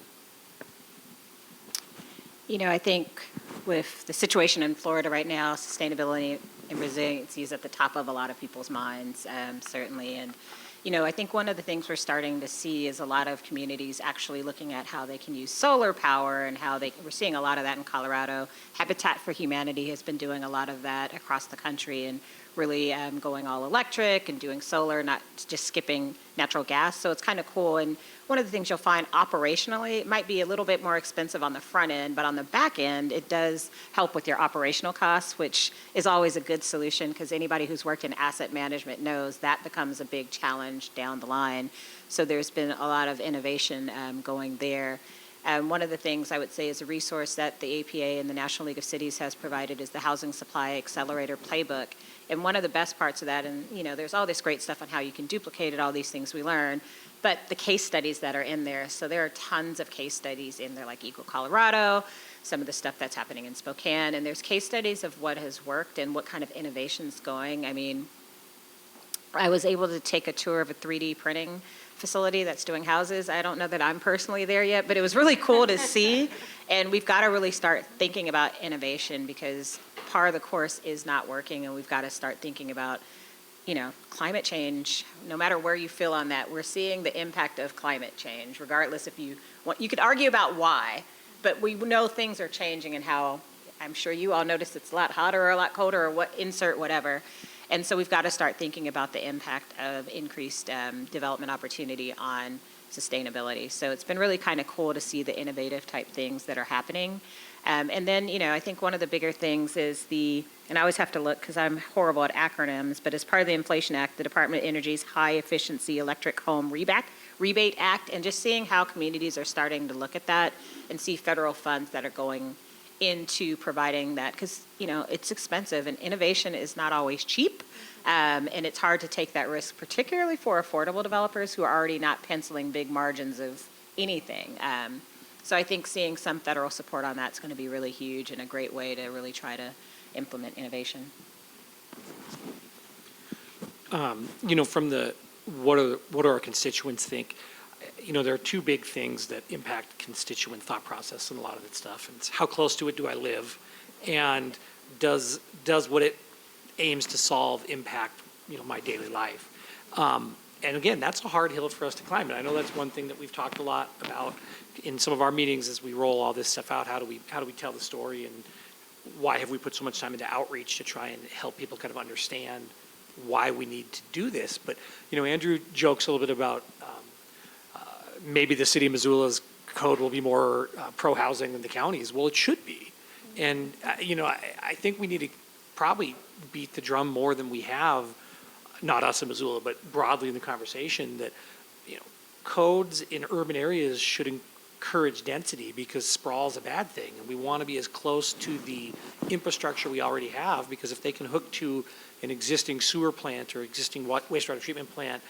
You know, I think with the situation in Florida right now, sustainability and resiliency is at the top of a lot of people's minds, certainly. And, you know, I think one of the things we're starting to see is a lot of communities actually looking at how they can use solar power and we're seeing a lot of that in Colorado. Habitat for Humanity has been doing a lot of that across the country and really going all electric and doing solar, not just skipping natural gas. So it's kind of cool. And one of the things you'll find operationally, it might be a little bit more expensive on the front end, but on the back end, it does help with your operational costs, which is always a good solution because anybody who's worked in asset management knows that becomes a big challenge down the line. So there's been a lot of innovation going there. One of the things I would say is a resource that the APA and the National League of Cities has provided is the Housing Supply Accelerator Playbook. And one of the best parts of that, and you know, there's all this great stuff on how you can duplicate it, all these things we learn, but the case studies that are in there. So there are tons of case studies in there, like Eagle, Colorado, some of the stuff that's happening in Spokane, and there's case studies of what has worked and what kind of innovation's going. I mean, I was able to take a tour of a 3D printing facility that's doing houses. I don't know that I'm personally there yet, but it was really cool to see. And we've got to really start thinking about innovation because part of the course is not working, and we've got to start thinking about, you know, climate change. No matter where you feel on that, we're seeing the impact of climate change, regardless if you want. You could argue about why, but we know things are changing and how. I'm sure you all notice it's a lot hotter or a lot colder or insert whatever. And so we've got to start thinking about the impact of increased development opportunity on sustainability. So it's been really kind of cool to see the innovative type things that are happening. And then, you know, I think one of the bigger things is and I always have to look because I'm horrible at acronyms, but as part of the Inflation Act, the Department of Energy's High Efficiency Electric Home Rebate Act, and just seeing how communities are starting to look at that and see federal funds that are going into providing that because, you know, it's expensive and innovation is not always cheap. And it's hard to take that risk, particularly for affordable developers who are already not penciling big margins of anything. So I think seeing some federal support on that's going to be really huge and a great way to really try to implement innovation. You know, from what do our constituents think? You know, there are two big things that impact constituent thought process and a lot of that stuff. And it's how close to it do I live, and does what it aims to solve impact, you know, my daily life? And again, that's a hard hill for us to climb. And I know that's one thing that we've talked a lot about in some of our meetings as we roll all this stuff out. How do we tell the story, and why have we put so much time into outreach to try and help people kind of understand why we need to do this? But, you know, Andrew jokes a little bit about maybe the city of Missoula's code will be more pro-housing than the county's. Well, it should be. And, you know, I think we need to probably beat the drum more than we have, not us in Missoula, but broadly in the conversation, that, you know, codes in urban areas should encourage density because sprawl is a bad thing. And we want to be as close to the infrastructure we already have, because if they can hook to an existing sewer plant or existing wastewater treatment plant,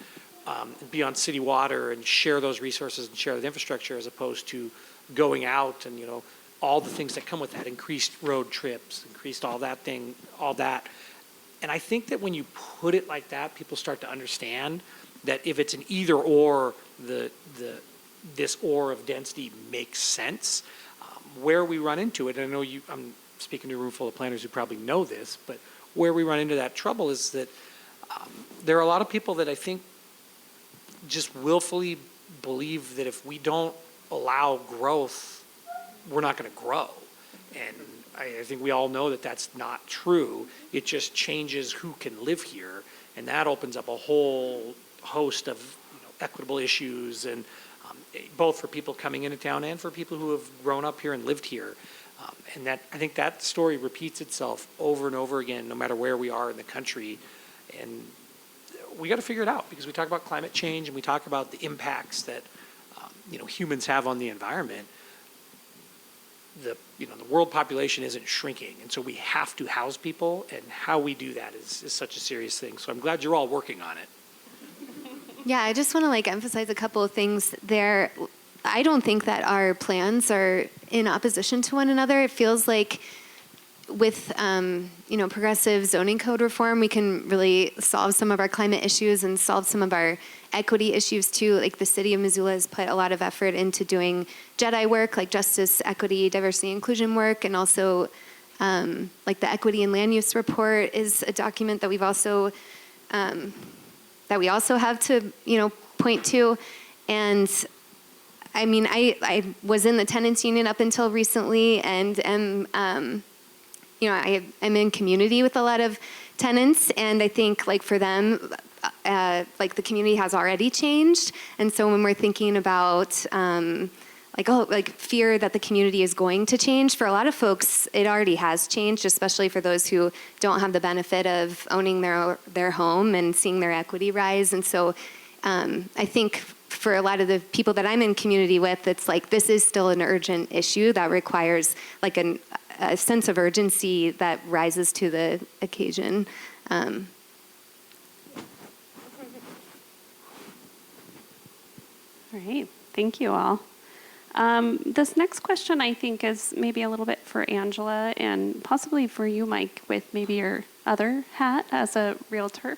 be on city water and share those resources and share the infrastructure, as opposed to going out and, you know, all the things that come with that, increased road trips, increased all that. And I think that when you put it like that, people start to understand that if it's an either or, this or of density makes sense. Where we run into it, and I know I'm speaking to a room full of planners who probably know this, but where we run into that trouble is that there are a lot of people that I think just willfully believe that if we don't allow growth, we're not going to grow. And I think we all know that that's not true. It just changes who can live here, and that opens up a whole host of, you know, equitable issues, and both for people coming into town and for people who have grown up here and lived here. And that, I think that story repeats itself over and over again, no matter where we are in the country. And we got to figure it out, because we talk about climate change and we talk about the impacts that you know, humans have on the environment. The world population isn't shrinking, and so we have to house people, and how we do that is such a serious thing. So I'm glad you're all working on it. Yeah, I just want to emphasize a couple of things there. I don't think that our plans are in opposition to one another. It feels like with progressive zoning code reform, we can really solve some of our climate issues and solve some of our equity issues too. Like the City of Missoula has put a lot of effort into doing JEDI work, like justice, equity, diversity, inclusion work, and also like the equity and land use report is a document that we've also that we also have to point to. And I mean, I was in the tenants union up until recently, and am I'm in community with a lot of tenants, and I think like for them, like the community has already changed, and so when we're thinking about fear that the community is going to change, for a lot of folks, it already has changed, especially for those who don't have the benefit of owning their home and seeing their equity rise, and so I think for a lot of the people that I'm in community with, it's like this is still an urgent issue that requires like a sense of urgency that rises to the occasion. All right, thank you all. This next question I think is maybe a little bit for Angela and possibly for you, Mike, with maybe your other hat as a realtor.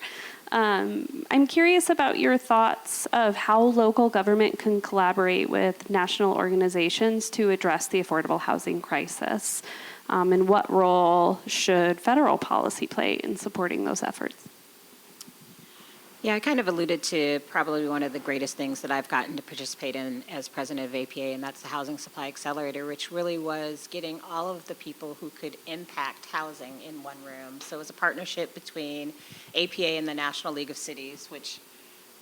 I'm curious about your thoughts of how local government can collaborate with national organizations to address the affordable housing crisis, and what role should federal policy play in supporting those efforts? Yeah, I kind of alluded to probably one of the greatest things that I've gotten to participate in as president of APA, and that's the Housing Supply Accelerator, which really was getting all of the people who could impact housing in one room. So it was a partnership between APA and the National League of Cities, which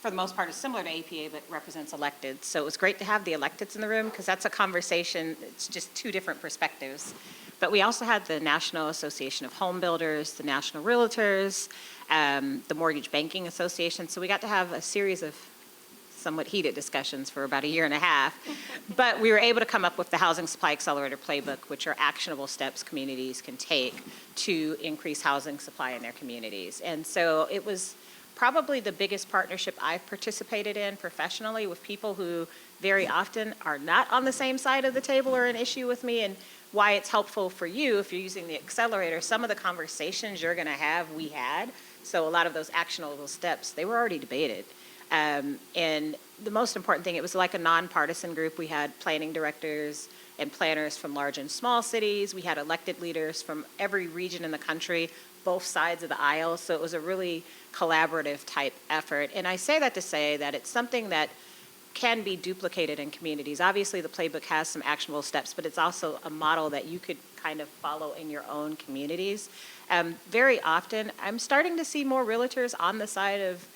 for the most part is similar to APA but represents electeds. So it was great to have the electeds in the room because that's a conversation, it's just two different perspectives. But we also had the National Association of Home Builders, the National Realtors, the Mortgage Banking Association. So we got to have a series of somewhat heated discussions for about a year and a half. But we were able to come up with the Housing Supply Accelerator Playbook, which are actionable steps communities can take to increase housing supply in their communities. And so it was probably the biggest partnership I've participated in professionally with people who very often are not on the same side of the table or an issue with me. And why it's helpful for you if you're using the accelerator, some of the conversations you're going to have, we had. So a lot of those actionable steps, they were already debated. And the most important thing, it was like a nonpartisan group. We had planning directors and planners from large and small cities. We had elected leaders from every region in the country, both sides of the aisle. So it was a really collaborative type effort. And I say that to say that it's something that can be duplicated in communities. Obviously, the playbook has some actionable steps, but it's also a model that you could kind of follow in your own communities. Very often, I'm starting to see more realtors on the side of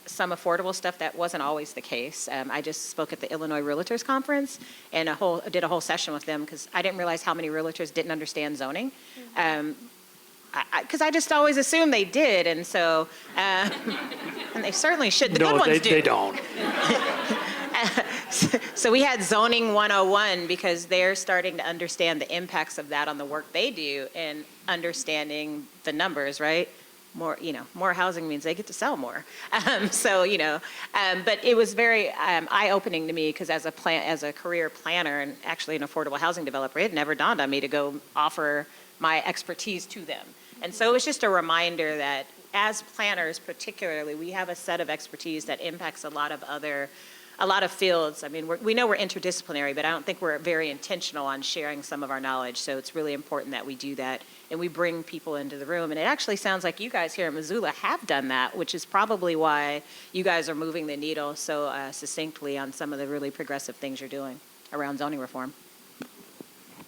some affordable stuff. That wasn't always the case. I just spoke at the Illinois Realtors Conference and did a whole session with them because I didn't realize how many realtors didn't understand zoning. Because I just always assumed they did, and so, and they certainly should. The good ones do. They don't. So we had Zoning 101 because they're starting to understand the impacts of that on the work they do and understanding the numbers, right? More housing means they get to sell more. But it was very eye-opening to me because as a career planner and actually an affordable housing developer, it never dawned on me to go offer my expertise to them. And so it was just a reminder that as planners particularly, we have a set of expertise that impacts a lot of fields. I mean, we know we're interdisciplinary, but I don't think we're very intentional on sharing some of our knowledge. So it's really important that we do that and we bring people into the room. And it actually sounds like you guys here in Missoula have done that, which is probably why you guys are moving the needle so succinctly on some of the really progressive things you're doing around zoning reform.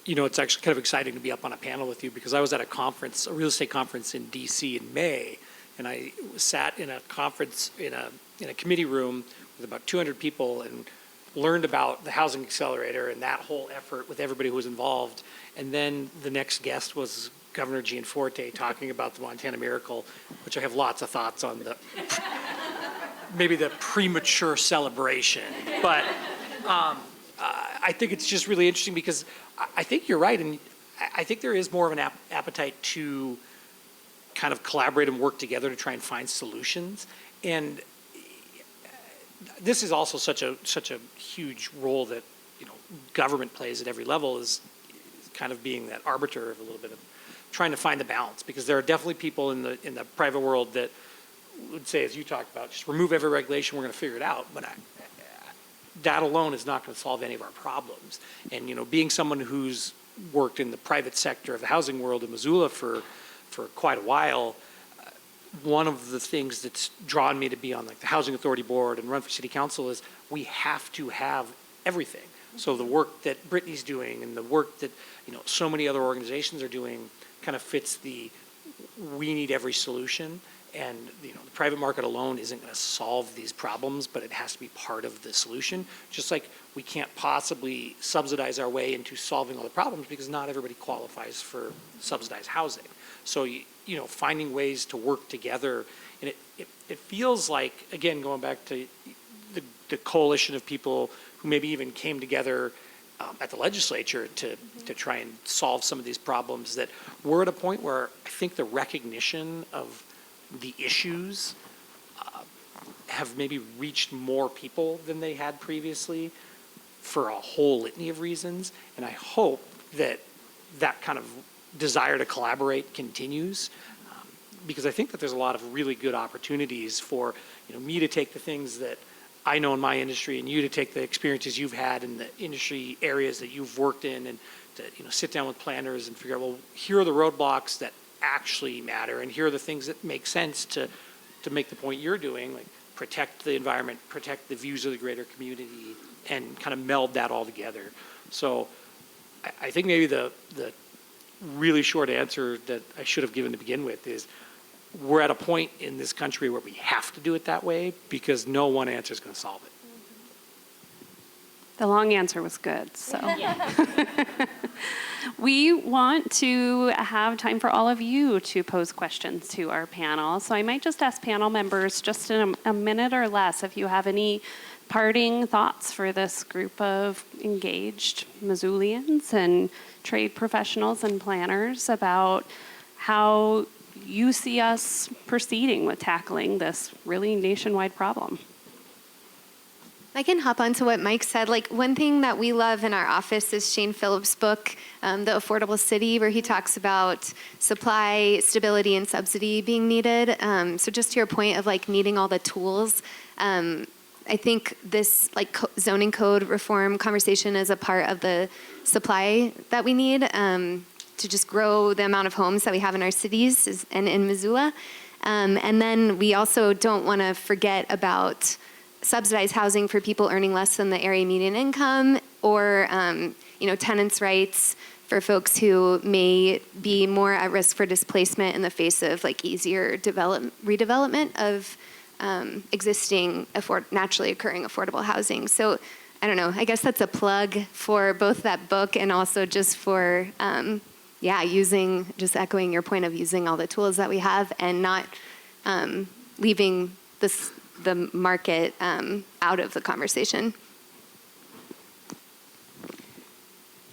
You know, it's actually kind of exciting to be up on a panel with you because I was at a real estate conference in DC in May, and I sat in a conference in a committee room with about 200 people and learned about the Housing Accelerator and that whole effort with everybody who was involved. And then the next guest was Governor Gianforte talking about the Montana Miracle, which I have lots of thoughts on maybe the premature celebration. But I think it's just really interesting because I think you're right, and I think there is more of an appetite to kind of collaborate and work together to try and find solutions. And this is also such a huge role that government plays at every level is kind of being that arbiter of a little bit of trying to find the balance, because there are definitely people in the private world that would say, as you talked about, just remove every regulation, we're going to figure it out. But that alone is not going to solve any of our problems. And, you know, being someone who's worked in the private sector of the housing world in Missoula for quite a while, one of the things that's drawn me to be on like the Housing Authority Board and run for city council is we have to have everything. So the work that Brittany's doing and the work that, you know, so many other organizations are doing kind of fits the we need every solution. And, you know, the private market alone isn't going to solve these problems, but it has to be part of the solution. Just like we can't possibly subsidize our way into solving all the problems because not everybody qualifies for subsidized housing. So, you know, finding ways to work together. And it feels like, again, going back to the coalition of people who maybe even came together at the legislature to try and solve some of these problems, that we're at a point where I think the recognition of the issues have maybe reached more people than they had previously for a whole litany of reasons. And I hope that that kind of desire to collaborate continues, because I think that there's a lot of really good opportunities for, you know, me to take the things that I know in my industry and you to take the experiences you've had in the industry areas that you've worked in, and to, you know, sit down with planners and figure out, well, here are the roadblocks that actually matter, and here are the things that make sense to make the point you're doing, like protect the environment, protect the views of the greater community, and kind of meld that all together. So I think maybe the really short answer that I should have given to begin with is we're at a point in this country where we have to do it that way, because no one answer is going to solve it. The long answer was good, so. We want to have time for all of you to pose questions to our panel. So I might just ask panel members just in a minute or less if you have any parting thoughts for this group of engaged Missoulians and trade professionals and planners about how you see us proceeding with tackling this really nationwide problem. I can hop onto what Mike said. Like, one thing that we love in our office is Shane Phillips' book, The Affordable City, where he talks about supply, stability, and subsidy being needed. So just to your point of like needing all the tools, I think this like zoning code reform conversation is a part of the supply that we need to just grow the amount of homes that we have in our cities and in Missoula. And then we also don't want to forget about subsidized housing for people earning less than the area median income, or you know, tenants' rights for folks who may be more at risk for displacement in the face of like easier redevelopment of existing naturally occurring affordable housing. So I don't know, I guess that's a plug for both that book and also just for just echoing your point of using all the tools that we have and not leaving the market out of the conversation.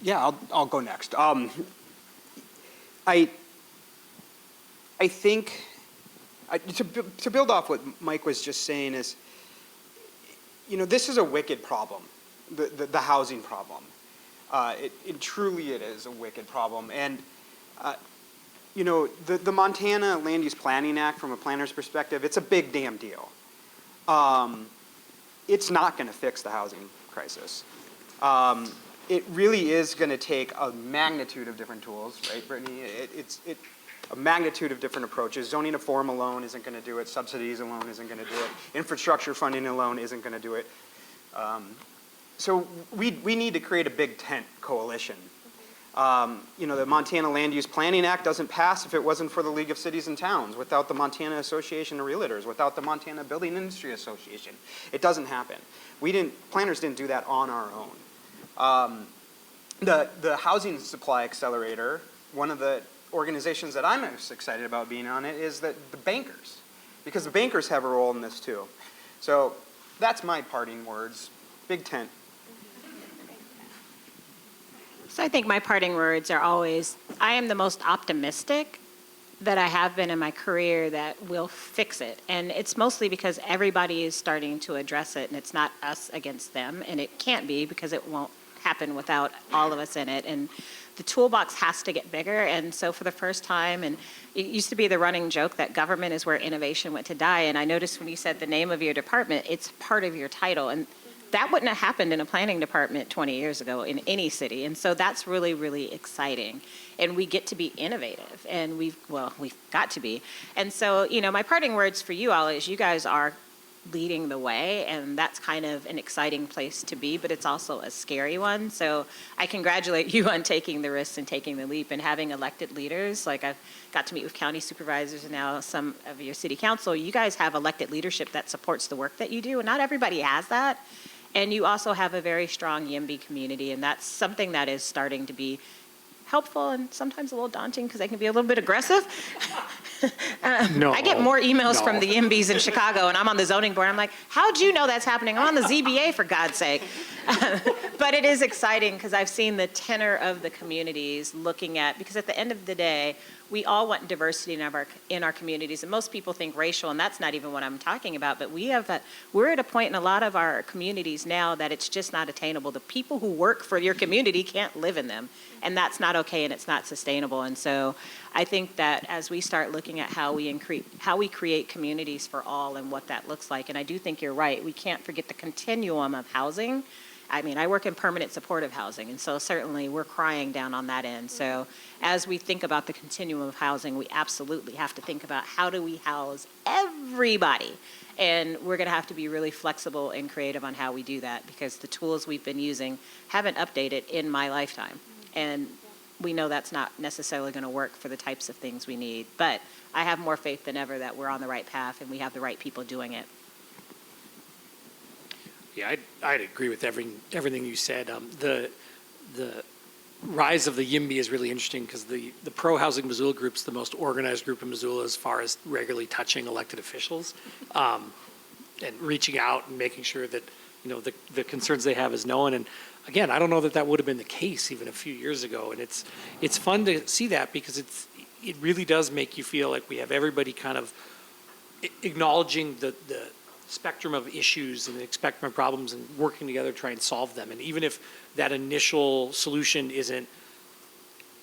Yeah, I'll go next. I think to build off what Mike was just saying is, you know, this is a wicked problem, the housing problem. It truly is a wicked problem, and you know, the Montana Land Use Planning Act, from a planner's perspective, it's a big damn deal. It's not going to fix the housing crisis. It really is going to take a magnitude of different tools, right, Brittany? It's a magnitude of different approaches. Zoning reform alone isn't going to do it. Subsidies alone isn't going to do it. Infrastructure funding alone isn't going to do it. So we need to create a big tent coalition. You know, the Montana Land Use Planning Act doesn't pass if it wasn't for the League of Cities and Towns, without the Montana Association of Realtors, without the Montana Building Industry Association. It doesn't happen. Planners didn't do that on our own. The Housing Supply Accelerator, one of the organizations that I'm most excited about being on it is the bankers, because the bankers have a role in this too. So that's my parting words. Big tent. So I think my parting words are always, I am the most optimistic that I have been in my career that we'll fix it. And it's mostly because everybody is starting to address it, and it's not us against them, and it can't be because it won't happen without all of us in it. And the toolbox has to get bigger. And so for the first time, and it used to be the running joke that government is where innovation went to die. And I noticed when you said the name of your department, it's part of your title. And that wouldn't have happened in a planning department 20 years ago in any city. And so that's really, really exciting. And we get to be innovative, and we've got to be. And so, my parting words for you all is you guys are leading the way, and that's kind of an exciting place to be, but it's also a scary one. So I congratulate you on taking the risks and taking the leap and having elected leaders. Like, I've got to meet with county supervisors and now some of your city council. You guys have elected leadership that supports the work that you do, and not everybody has that. And you also have a very strong YIMBY community, and that's something that is starting to be helpful and sometimes a little daunting because they can be a little bit aggressive. No. I get more emails from the YIMBYs in Chicago, and I'm on the zoning board. I'm like, how'd you know that's happening? I'm on the ZBA, for God's sake. But it is exciting because I've seen the tenor of the communities looking at, because at the end of the day, we all want diversity in our communities, and most people think racial, and that's not even what I'm talking about, but we're at a point in a lot of our communities now that it's just not attainable. The people who work for your community can't live in them, and that's not okay, and it's not sustainable. And so I think that as we start looking at how we create communities for all and what that looks like, and I do think you're right, we can't forget the continuum of housing. I mean, I work in permanent supportive housing, and so certainly we're crying down on that end. So as we think about the continuum of housing, we absolutely have to think about how do we house everybody? And we're going to have to be really flexible and creative on how we do that, because the tools we've been using haven't updated in my lifetime. And we know that's not necessarily going to work for the types of things we need. But I have more faith than ever that we're on the right path and we have the right people doing it. Yeah, I'd agree with everything you said. The rise of the YIMBY is really interesting because the Pro Housing Missoula group's the most organized group in Missoula as far as regularly touching elected officials and reaching out and making sure that the concerns they have is known. And again, I don't know that would have been the case even a few years ago. And it's fun to see that because it really does make you feel like we have everybody kind of acknowledging the spectrum of issues and the spectrum of problems and working together to try and solve them. And even if that initial solution isn't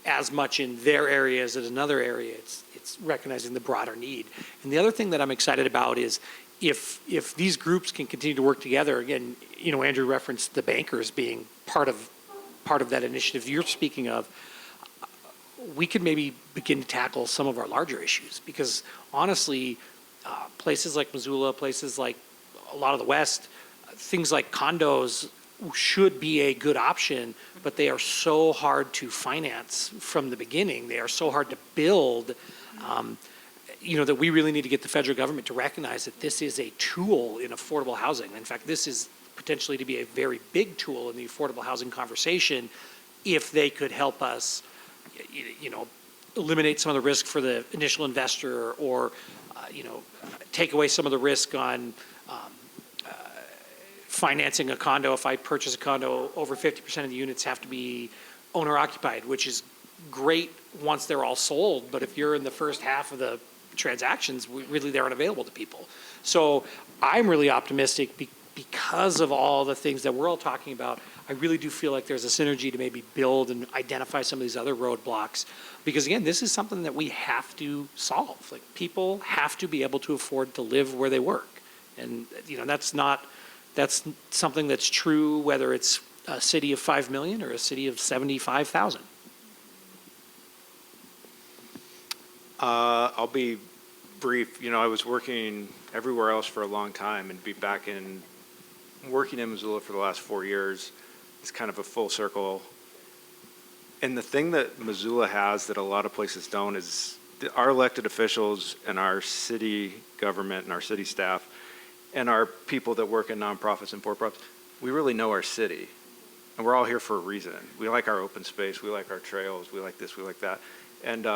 as much in their area as in another area, it's recognizing the broader need. And the other thing that I'm excited about is if these groups can continue to work together, again, Andrew referenced the bankers being part of that initiative you're speaking of, we could maybe begin to tackle some of our larger issues because honestly, places like Missoula, places like a lot of the West, things like condos should be a good option, but they are so hard to finance from the beginning. They are so hard to build, that we really need to get the federal government to recognize that this is a tool in affordable housing. In fact, this is potentially to be a very big tool in the affordable housing conversation if they could help us, eliminate some of the risk for the initial investor or take away some of the risk on financing a condo. If I purchase a condo, over 50% of the units have to be owner occupied, which is great once they're all sold. But if you're in the first half of the transactions, really they aren't available to people. So I'm really optimistic because of all the things that we're all talking about. I really do feel like there's a synergy to maybe build and identify some of these other roadblocks. Because again, this is something that we have to solve. Like people have to be able to afford to live where they work. And that's something that's true whether it's a city of 5 million or a city of 75,000. I'll be brief. I was working everywhere else for a long time and be back in working in Missoula for the last 4 years. It's kind of a full circle. And the thing that Missoula has that a lot of places don't is our elected officials and our city government and our city staff and our people that work in nonprofits and for-profits, we really know our city. And we're all here for a reason. We like our open space, we like our trails, we like this, we like that. And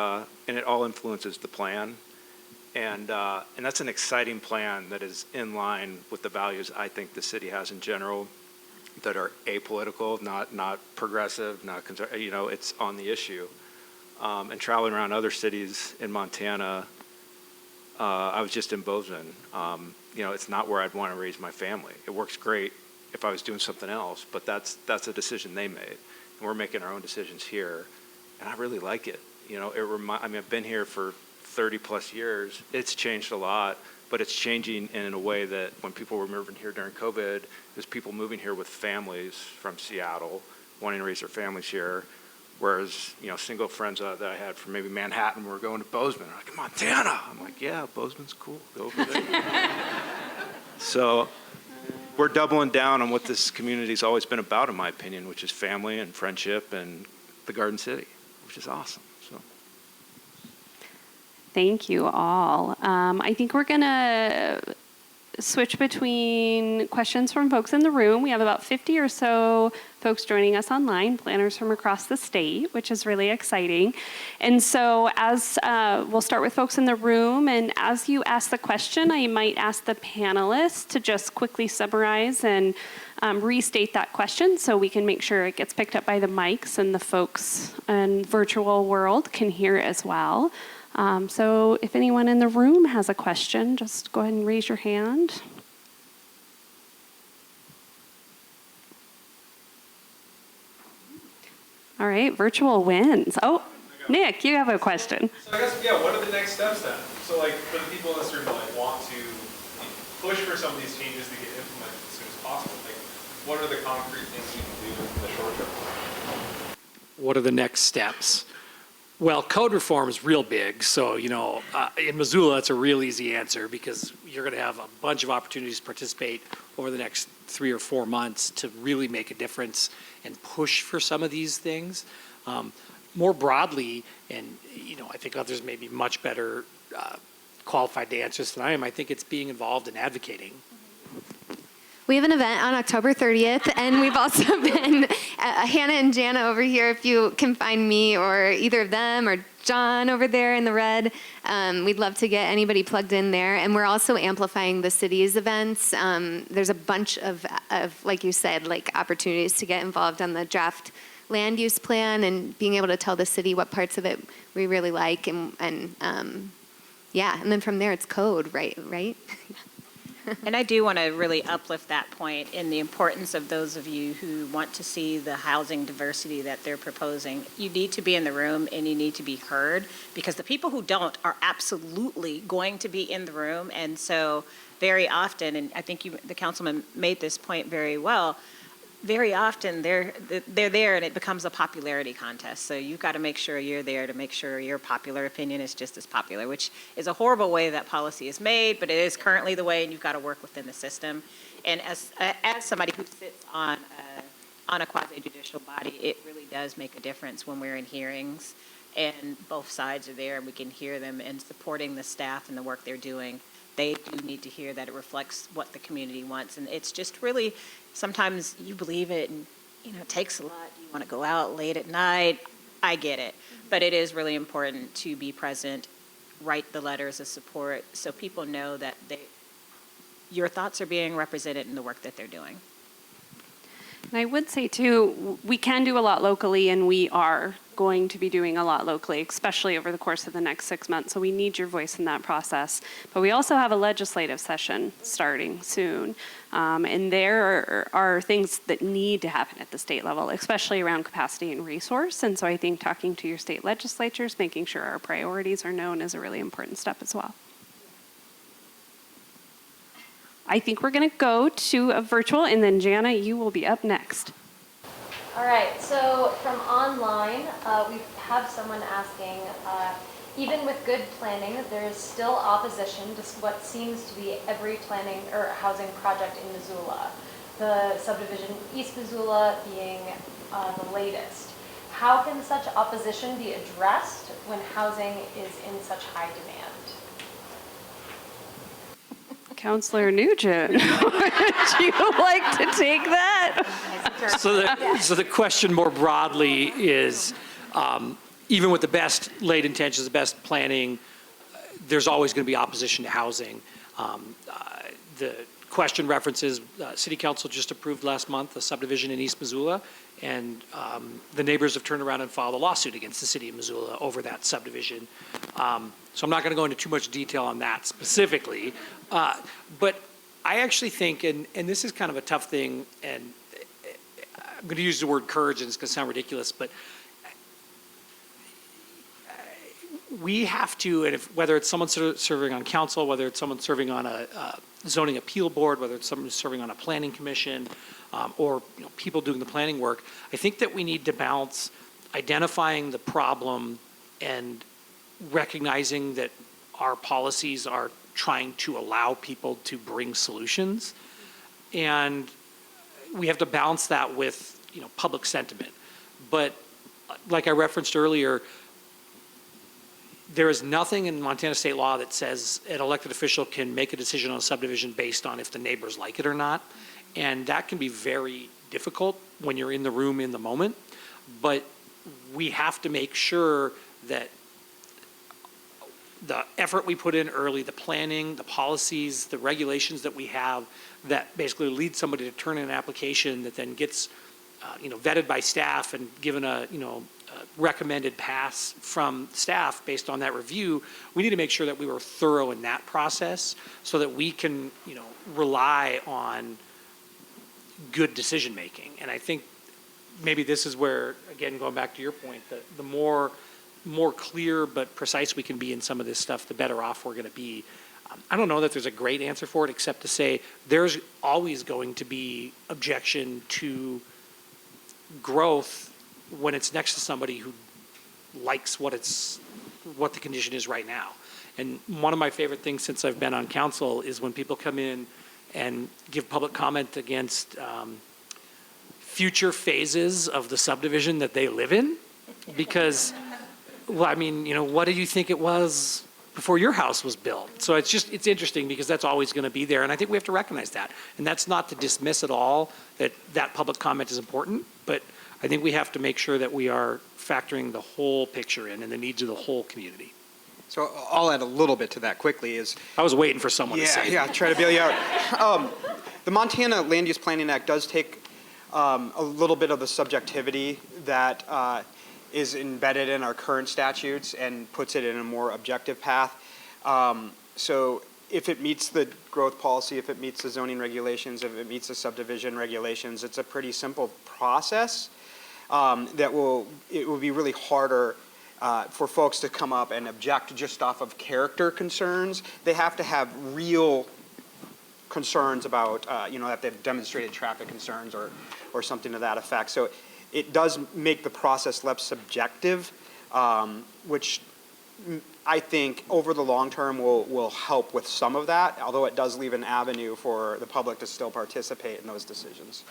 it all influences the plan. And that's an exciting plan that is in line with the values I think the city has in general that are apolitical, not progressive, not conservative, it's on the issue. And traveling around other cities in Montana, I was just in Bozeman. It's not where I'd want to raise my family. It works great if I was doing something else, but that's a decision they made. And we're making our own decisions here, and I really like it. You know, I mean, I've been here for 30 plus years. It's changed a lot, but it's changing in a way that when people were moving here during COVID, there's people moving here with families from Seattle, wanting to raise their families here. Whereas, you know, single friends that I had from maybe Manhattan were going to Bozeman. They're like, Montana. I'm like, yeah, Bozeman's cool. Go over there. So we're doubling down on what this community's always been about, in my opinion, which is family and friendship and the Garden City, which is awesome. So. Thank you all. I think we're going to switch between questions from folks in the room. We have about 50 or so folks joining us online, planners from across the state, which is really exciting. And so as we'll start with folks in the room, and as you ask the question, I might ask the panelists to just quickly summarize and restate that question so we can make sure it gets picked up by the mics and the folks in virtual world can hear it as well. So if anyone in the room has a question, just go ahead and raise your hand. All right, virtual wins. Oh, Nick, you have a question. So I guess, yeah, what are the next steps then? So like for the people in this room that like want to push for some of these changes to get implemented as soon as possible, like what are the concrete things you can do in the short term? What are the next steps? Well, code reform is real big. So, you know, in Missoula, it's a real easy answer because you're going to have a bunch of opportunities to participate over the next 3 or 4 months to really make a difference and push for some of these things. More broadly, and, you know, I think others may be much better qualified to answer this than I am, I think it's being involved in advocating. We have an event on October 30th, and we've also been, Hannah and Jana over here, if you can find me or either of them or John over there in the red, we'd love to get anybody plugged in there. And we're also amplifying the city's events. There's a bunch of, like you said, like opportunities to get involved on the draft land use plan and being able to tell the city what parts of it we really like. And yeah, and then from there it's code, right? And I do want to really uplift that point in the importance of those of you who want to see the housing diversity that they're proposing. You need to be in the room and you need to be heard because the people who don't are absolutely going to be in the room. And so very often, and I think the councilman made this point very well, very often they're there and it becomes a popularity contest. So you've got to make sure you're there to make sure your popular opinion is just as popular, which is a horrible way that policy is made, but it is currently the way and you've got to work within the system. And as somebody who sits on a quasi-judicial body, it really does make a difference when we're in hearings and both sides are there and we can hear them and supporting the staff and the work they're doing. They do need to hear that it reflects what the community wants. And it's just really, sometimes you believe it and, you know, it takes a lot. You want to go out late at night. I get it. But it is really important to be present, write the letters of support so people know that your thoughts are being represented in the work that they're doing. And I would say, too, we can do a lot locally, and we are going to be doing a lot locally, especially over the course of the next 6 months. So we need your voice in that process. But we also have a legislative session starting soon. And there are things that need to happen at the state level, especially around capacity and resource. And so I think talking to your state legislatures, making sure our priorities are known is a really important step as well. I think we're going to go to a virtual, and then Jana, you will be up next. All right, so from online, we have someone asking, even with good planning, there is still opposition to what seems to be every planning or housing project in Missoula. The subdivision East Missoula being the latest. How can such opposition be addressed when housing is in such high demand? Councilor Nugent, would you like to take that? So the question more broadly is, even with the best laid intentions, the best planning, there's always going to be opposition to housing. The question references, City Council just approved last month a subdivision in East Missoula, and the neighbors have turned around and filed a lawsuit against the City of Missoula over that subdivision. So I'm not going to go into too much detail on that specifically, but I actually think, and this is kind of a tough thing, and I'm going to use the word courage, and it's going to sound ridiculous, but we have to, and whether it's someone serving on council, whether it's someone serving on a zoning appeal board, whether it's someone serving on a planning commission, or people doing the planning work, I think that we need to balance identifying the problem and recognizing that our policies are trying to allow people to bring solutions. And we have to balance that with, public sentiment. But like I referenced earlier, there is nothing in Montana state law that says an elected official can make a decision on a subdivision based on if the neighbors like it or not. And that can be very difficult when you're in the room in the moment. But we have to make sure that the effort we put in early, the planning, the policies, the regulations that we have that basically lead somebody to turn in an application that then gets vetted by staff and given a recommended pass from staff based on that review, we need to make sure that we were thorough in that process so that we can, rely on good decision making. And I think maybe this is where, again, going back to your point, the more clear but precise we can be in some of this stuff, the better off we're going to be. I don't know that there's a great answer for it, except to say there's always going to be objection to growth when it's next to somebody who likes what the condition is right now. And one of my favorite things since I've been on council is when people come in and give public comment against future phases of the subdivision that they live in. Because, what do you think it was before your house was built? So it's interesting because that's always going to be there. And I think we have to recognize that. And that's not to dismiss at all that public comment is important, but I think we have to make sure that we are factoring the whole picture in and the needs of the whole community. So I'll add a little bit to that quickly. I was waiting for someone to say Yeah, try to bail you out. The Montana Land Use Planning Act does take a little bit of the subjectivity that is embedded in our current statutes and puts it in a more objective path. So if it meets the growth policy, if it meets the zoning regulations, if it meets the subdivision regulations, it's a pretty simple process it will be really harder for folks to come up and object just off of character concerns. They have to have real concerns about, that they've demonstrated traffic concerns or something to that effect. So it does make the process less subjective, which I think over the long term will help with some of that, although it does leave an avenue for the public to still participate in those decisions.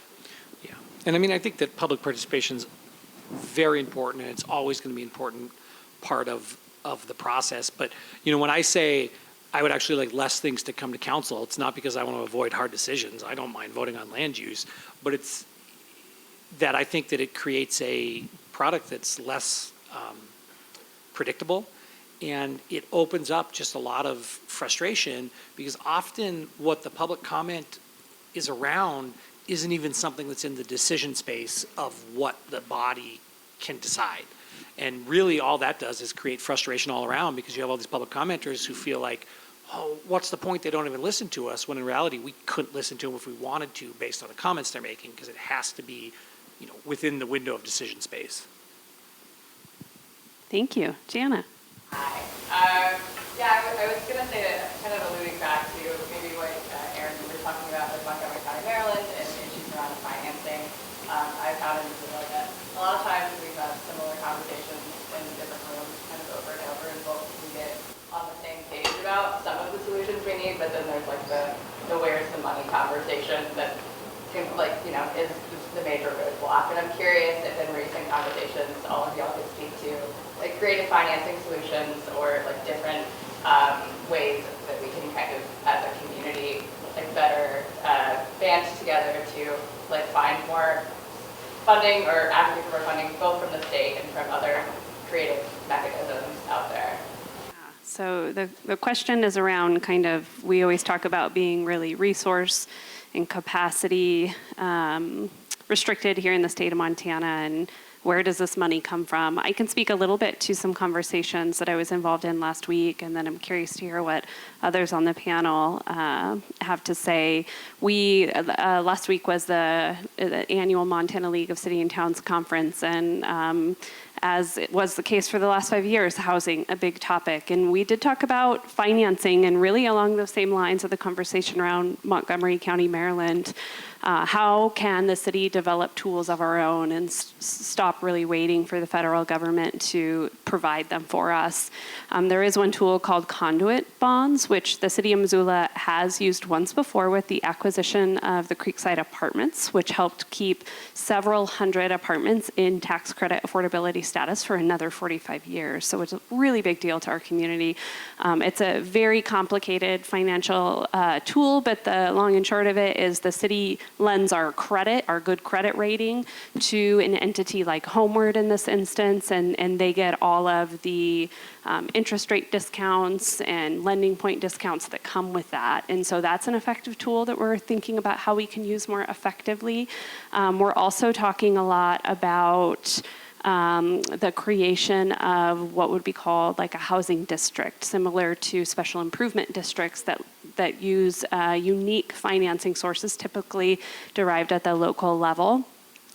Yeah, and I think that public participation is very important, and it's always going to be an important part of the process. But, when I say I would actually like less things to come to council, it's not because I want to avoid hard decisions. I don't mind voting on land use, but it's that I think that it creates a product that's less predictable, and it opens up just a lot of frustration because often what the public comment is around isn't even something that's in the decision space of what the body can decide. And really all that does is create frustration all around because you have all these public commenters who feel like, oh, what's the point? They don't even listen to us, when in reality we couldn't listen to them if we wanted to based on the comments they're making because it has to be within the window of decision space. Thank you. Jana. Hi. I was going to say that kind of alluding back to maybe what Aaron, you were talking about with Montgomery County, Maryland, and issues around financing. I found in Missoula that a lot of times we've had similar conversations in different rooms kind of over and over, and both can get on the same page about some of the solutions we need, but then there's like the where's the money conversation that can, is the major roadblock. And I'm curious if in recent conversations all of y'all could speak to creative financing solutions or different ways that we can kind of, as a community, better band together to find more funding or advocate for more funding, both from the state and from other creative mechanisms out there. So the question is around we always talk about being really resource and capacity restricted here in the state of Montana, and where does this money come from? I can speak a little bit to some conversations that I was involved in last week, and then I'm curious to hear what others on the panel have to say. Last week was the annual Montana League of City and Towns Conference, and as it was the case for the last 5 years, housing, a big topic. And we did talk about financing, and really along the same lines of the conversation around Montgomery County, Maryland. How can the city develop tools of our own and stop really waiting for the federal government to provide them for us? There is one tool called conduit bonds, which the City of Missoula has used once before with the acquisition of the Creekside Apartments, which helped keep several hundred apartments in tax credit affordability status for another 45 years. So it's a really big deal to our community. It's a very complicated financial tool, but the long and short of it is the city lends our credit, our good credit rating, to an entity like Homeward in this instance, and they get all of the interest rate discounts and lending point discounts that come with that. And so that's an effective tool that we're thinking about how we can use more effectively. We're also talking a lot about the creation of what would be called like a housing district, similar to special improvement districts that use unique financing sources, typically derived at the local level.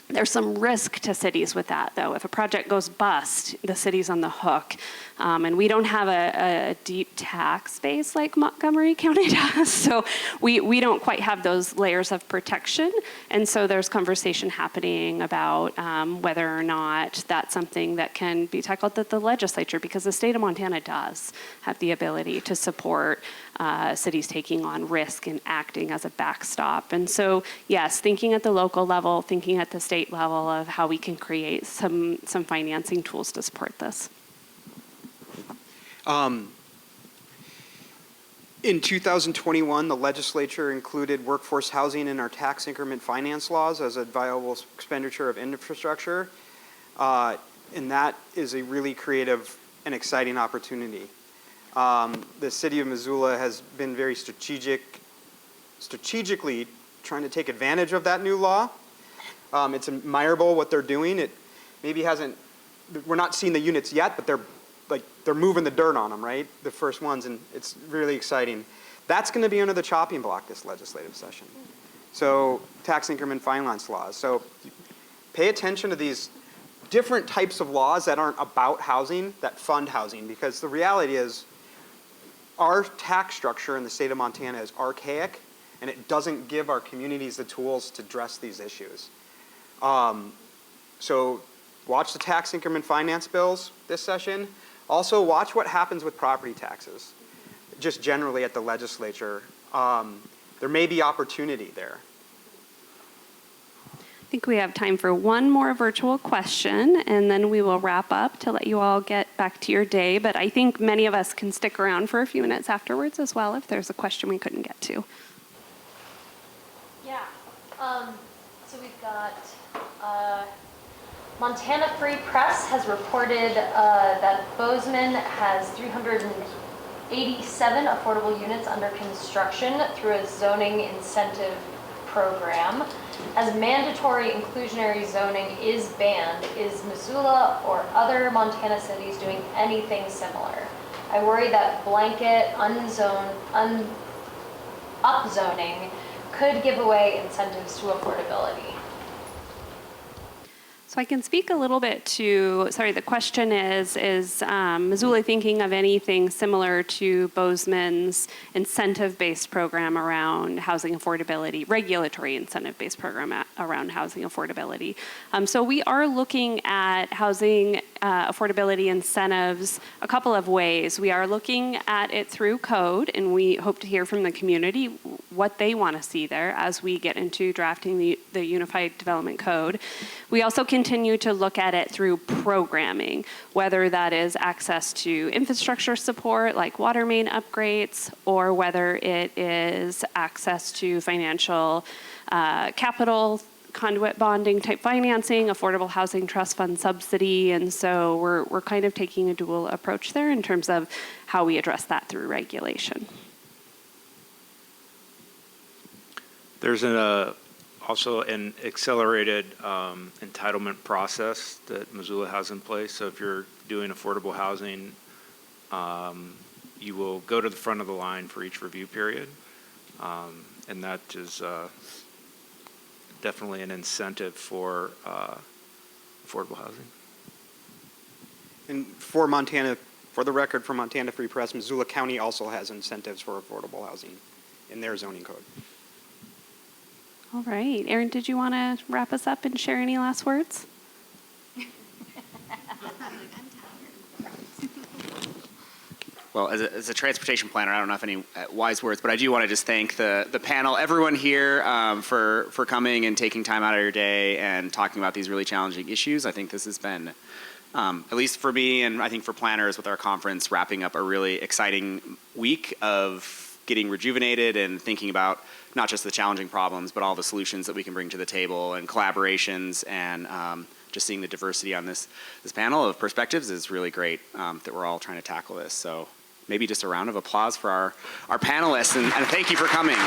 There's some risk to cities with that, though. If a project goes bust, the city's on the hook. And we don't have a deep tax base like Montgomery County does, so we don't quite have those layers of protection. And so there's conversation happening about whether or not that's something that can be tackled at the legislature, because the state of Montana does have the ability to support cities taking on risk and acting as a backstop. And so, yes, thinking at the local level, thinking at the state level of how we can create some financing tools to support this. In 2021, the legislature included workforce housing in our tax increment finance laws as a viable expenditure of infrastructure. And that is a really creative and exciting opportunity. The City of Missoula has been very strategically trying to take advantage of that new law. It's admirable what they're doing. It maybe hasn't, we're not seeing the units yet, but they're moving the dirt on them, right? The first ones, and it's really exciting. That's going to be under the chopping block this legislative session. So tax increment finance laws. So pay attention to these different types of laws that aren't about housing, that fund housing, because the reality is our tax structure in the state of Montana is archaic, and it doesn't give our communities the tools to address these issues. So watch the tax increment finance bills this session. Also, watch what happens with property taxes, just generally at the legislature. There may be opportunity there. I think we have time for one more virtual question, and then we will wrap up to let you all get back to your day. But I think many of us can stick around for a few minutes afterwards as well if there's a question we couldn't get to. Yeah. So we've got Montana Free Press has reported that Bozeman has 387 affordable units under construction through a zoning incentive program. As mandatory inclusionary zoning is banned, is Missoula or other Montana cities doing anything similar? I worry that blanket upzoning could give away incentives to affordability. So I can speak a little bit to, the question is Missoula thinking of anything similar to Bozeman's incentive-based program around housing affordability, regulatory incentive-based program around housing affordability? So we are looking at housing affordability incentives a couple of ways. We are looking at it through code, and we hope to hear from the community what they want to see there as we get into drafting the Unified Development Code. We also continue to look at it through programming, whether that is access to infrastructure support like water main upgrades, or whether it is access to financial capital, conduit bonding type financing, affordable housing trust fund subsidy. And so we're kind of taking a dual approach there in terms of how we address that through regulation. There's an also an accelerated entitlement process that Missoula has in place. So if you're doing affordable housing, you will go to the front of the line for each review period. And that is definitely an incentive for affordable housing. And for Montana, for the record, for Montana Free Press, Missoula County also has incentives for affordable housing in their zoning code. All right. Erin, did you want to wrap us up and share any last words? Well, as a transportation planner, I don't know if any wise words, but I do want to just thank the panel, everyone here for coming and taking time out of your day and talking about these really challenging issues. I think this has been, at least for me and I think for planners with our conference, wrapping up a really exciting week of getting rejuvenated and thinking about not just the challenging problems, but all the solutions that we can bring to the table and collaborations and just seeing the diversity on this panel of perspectives is really great that we're all trying to tackle this. So maybe just a round of applause for our panelists and thank you for coming.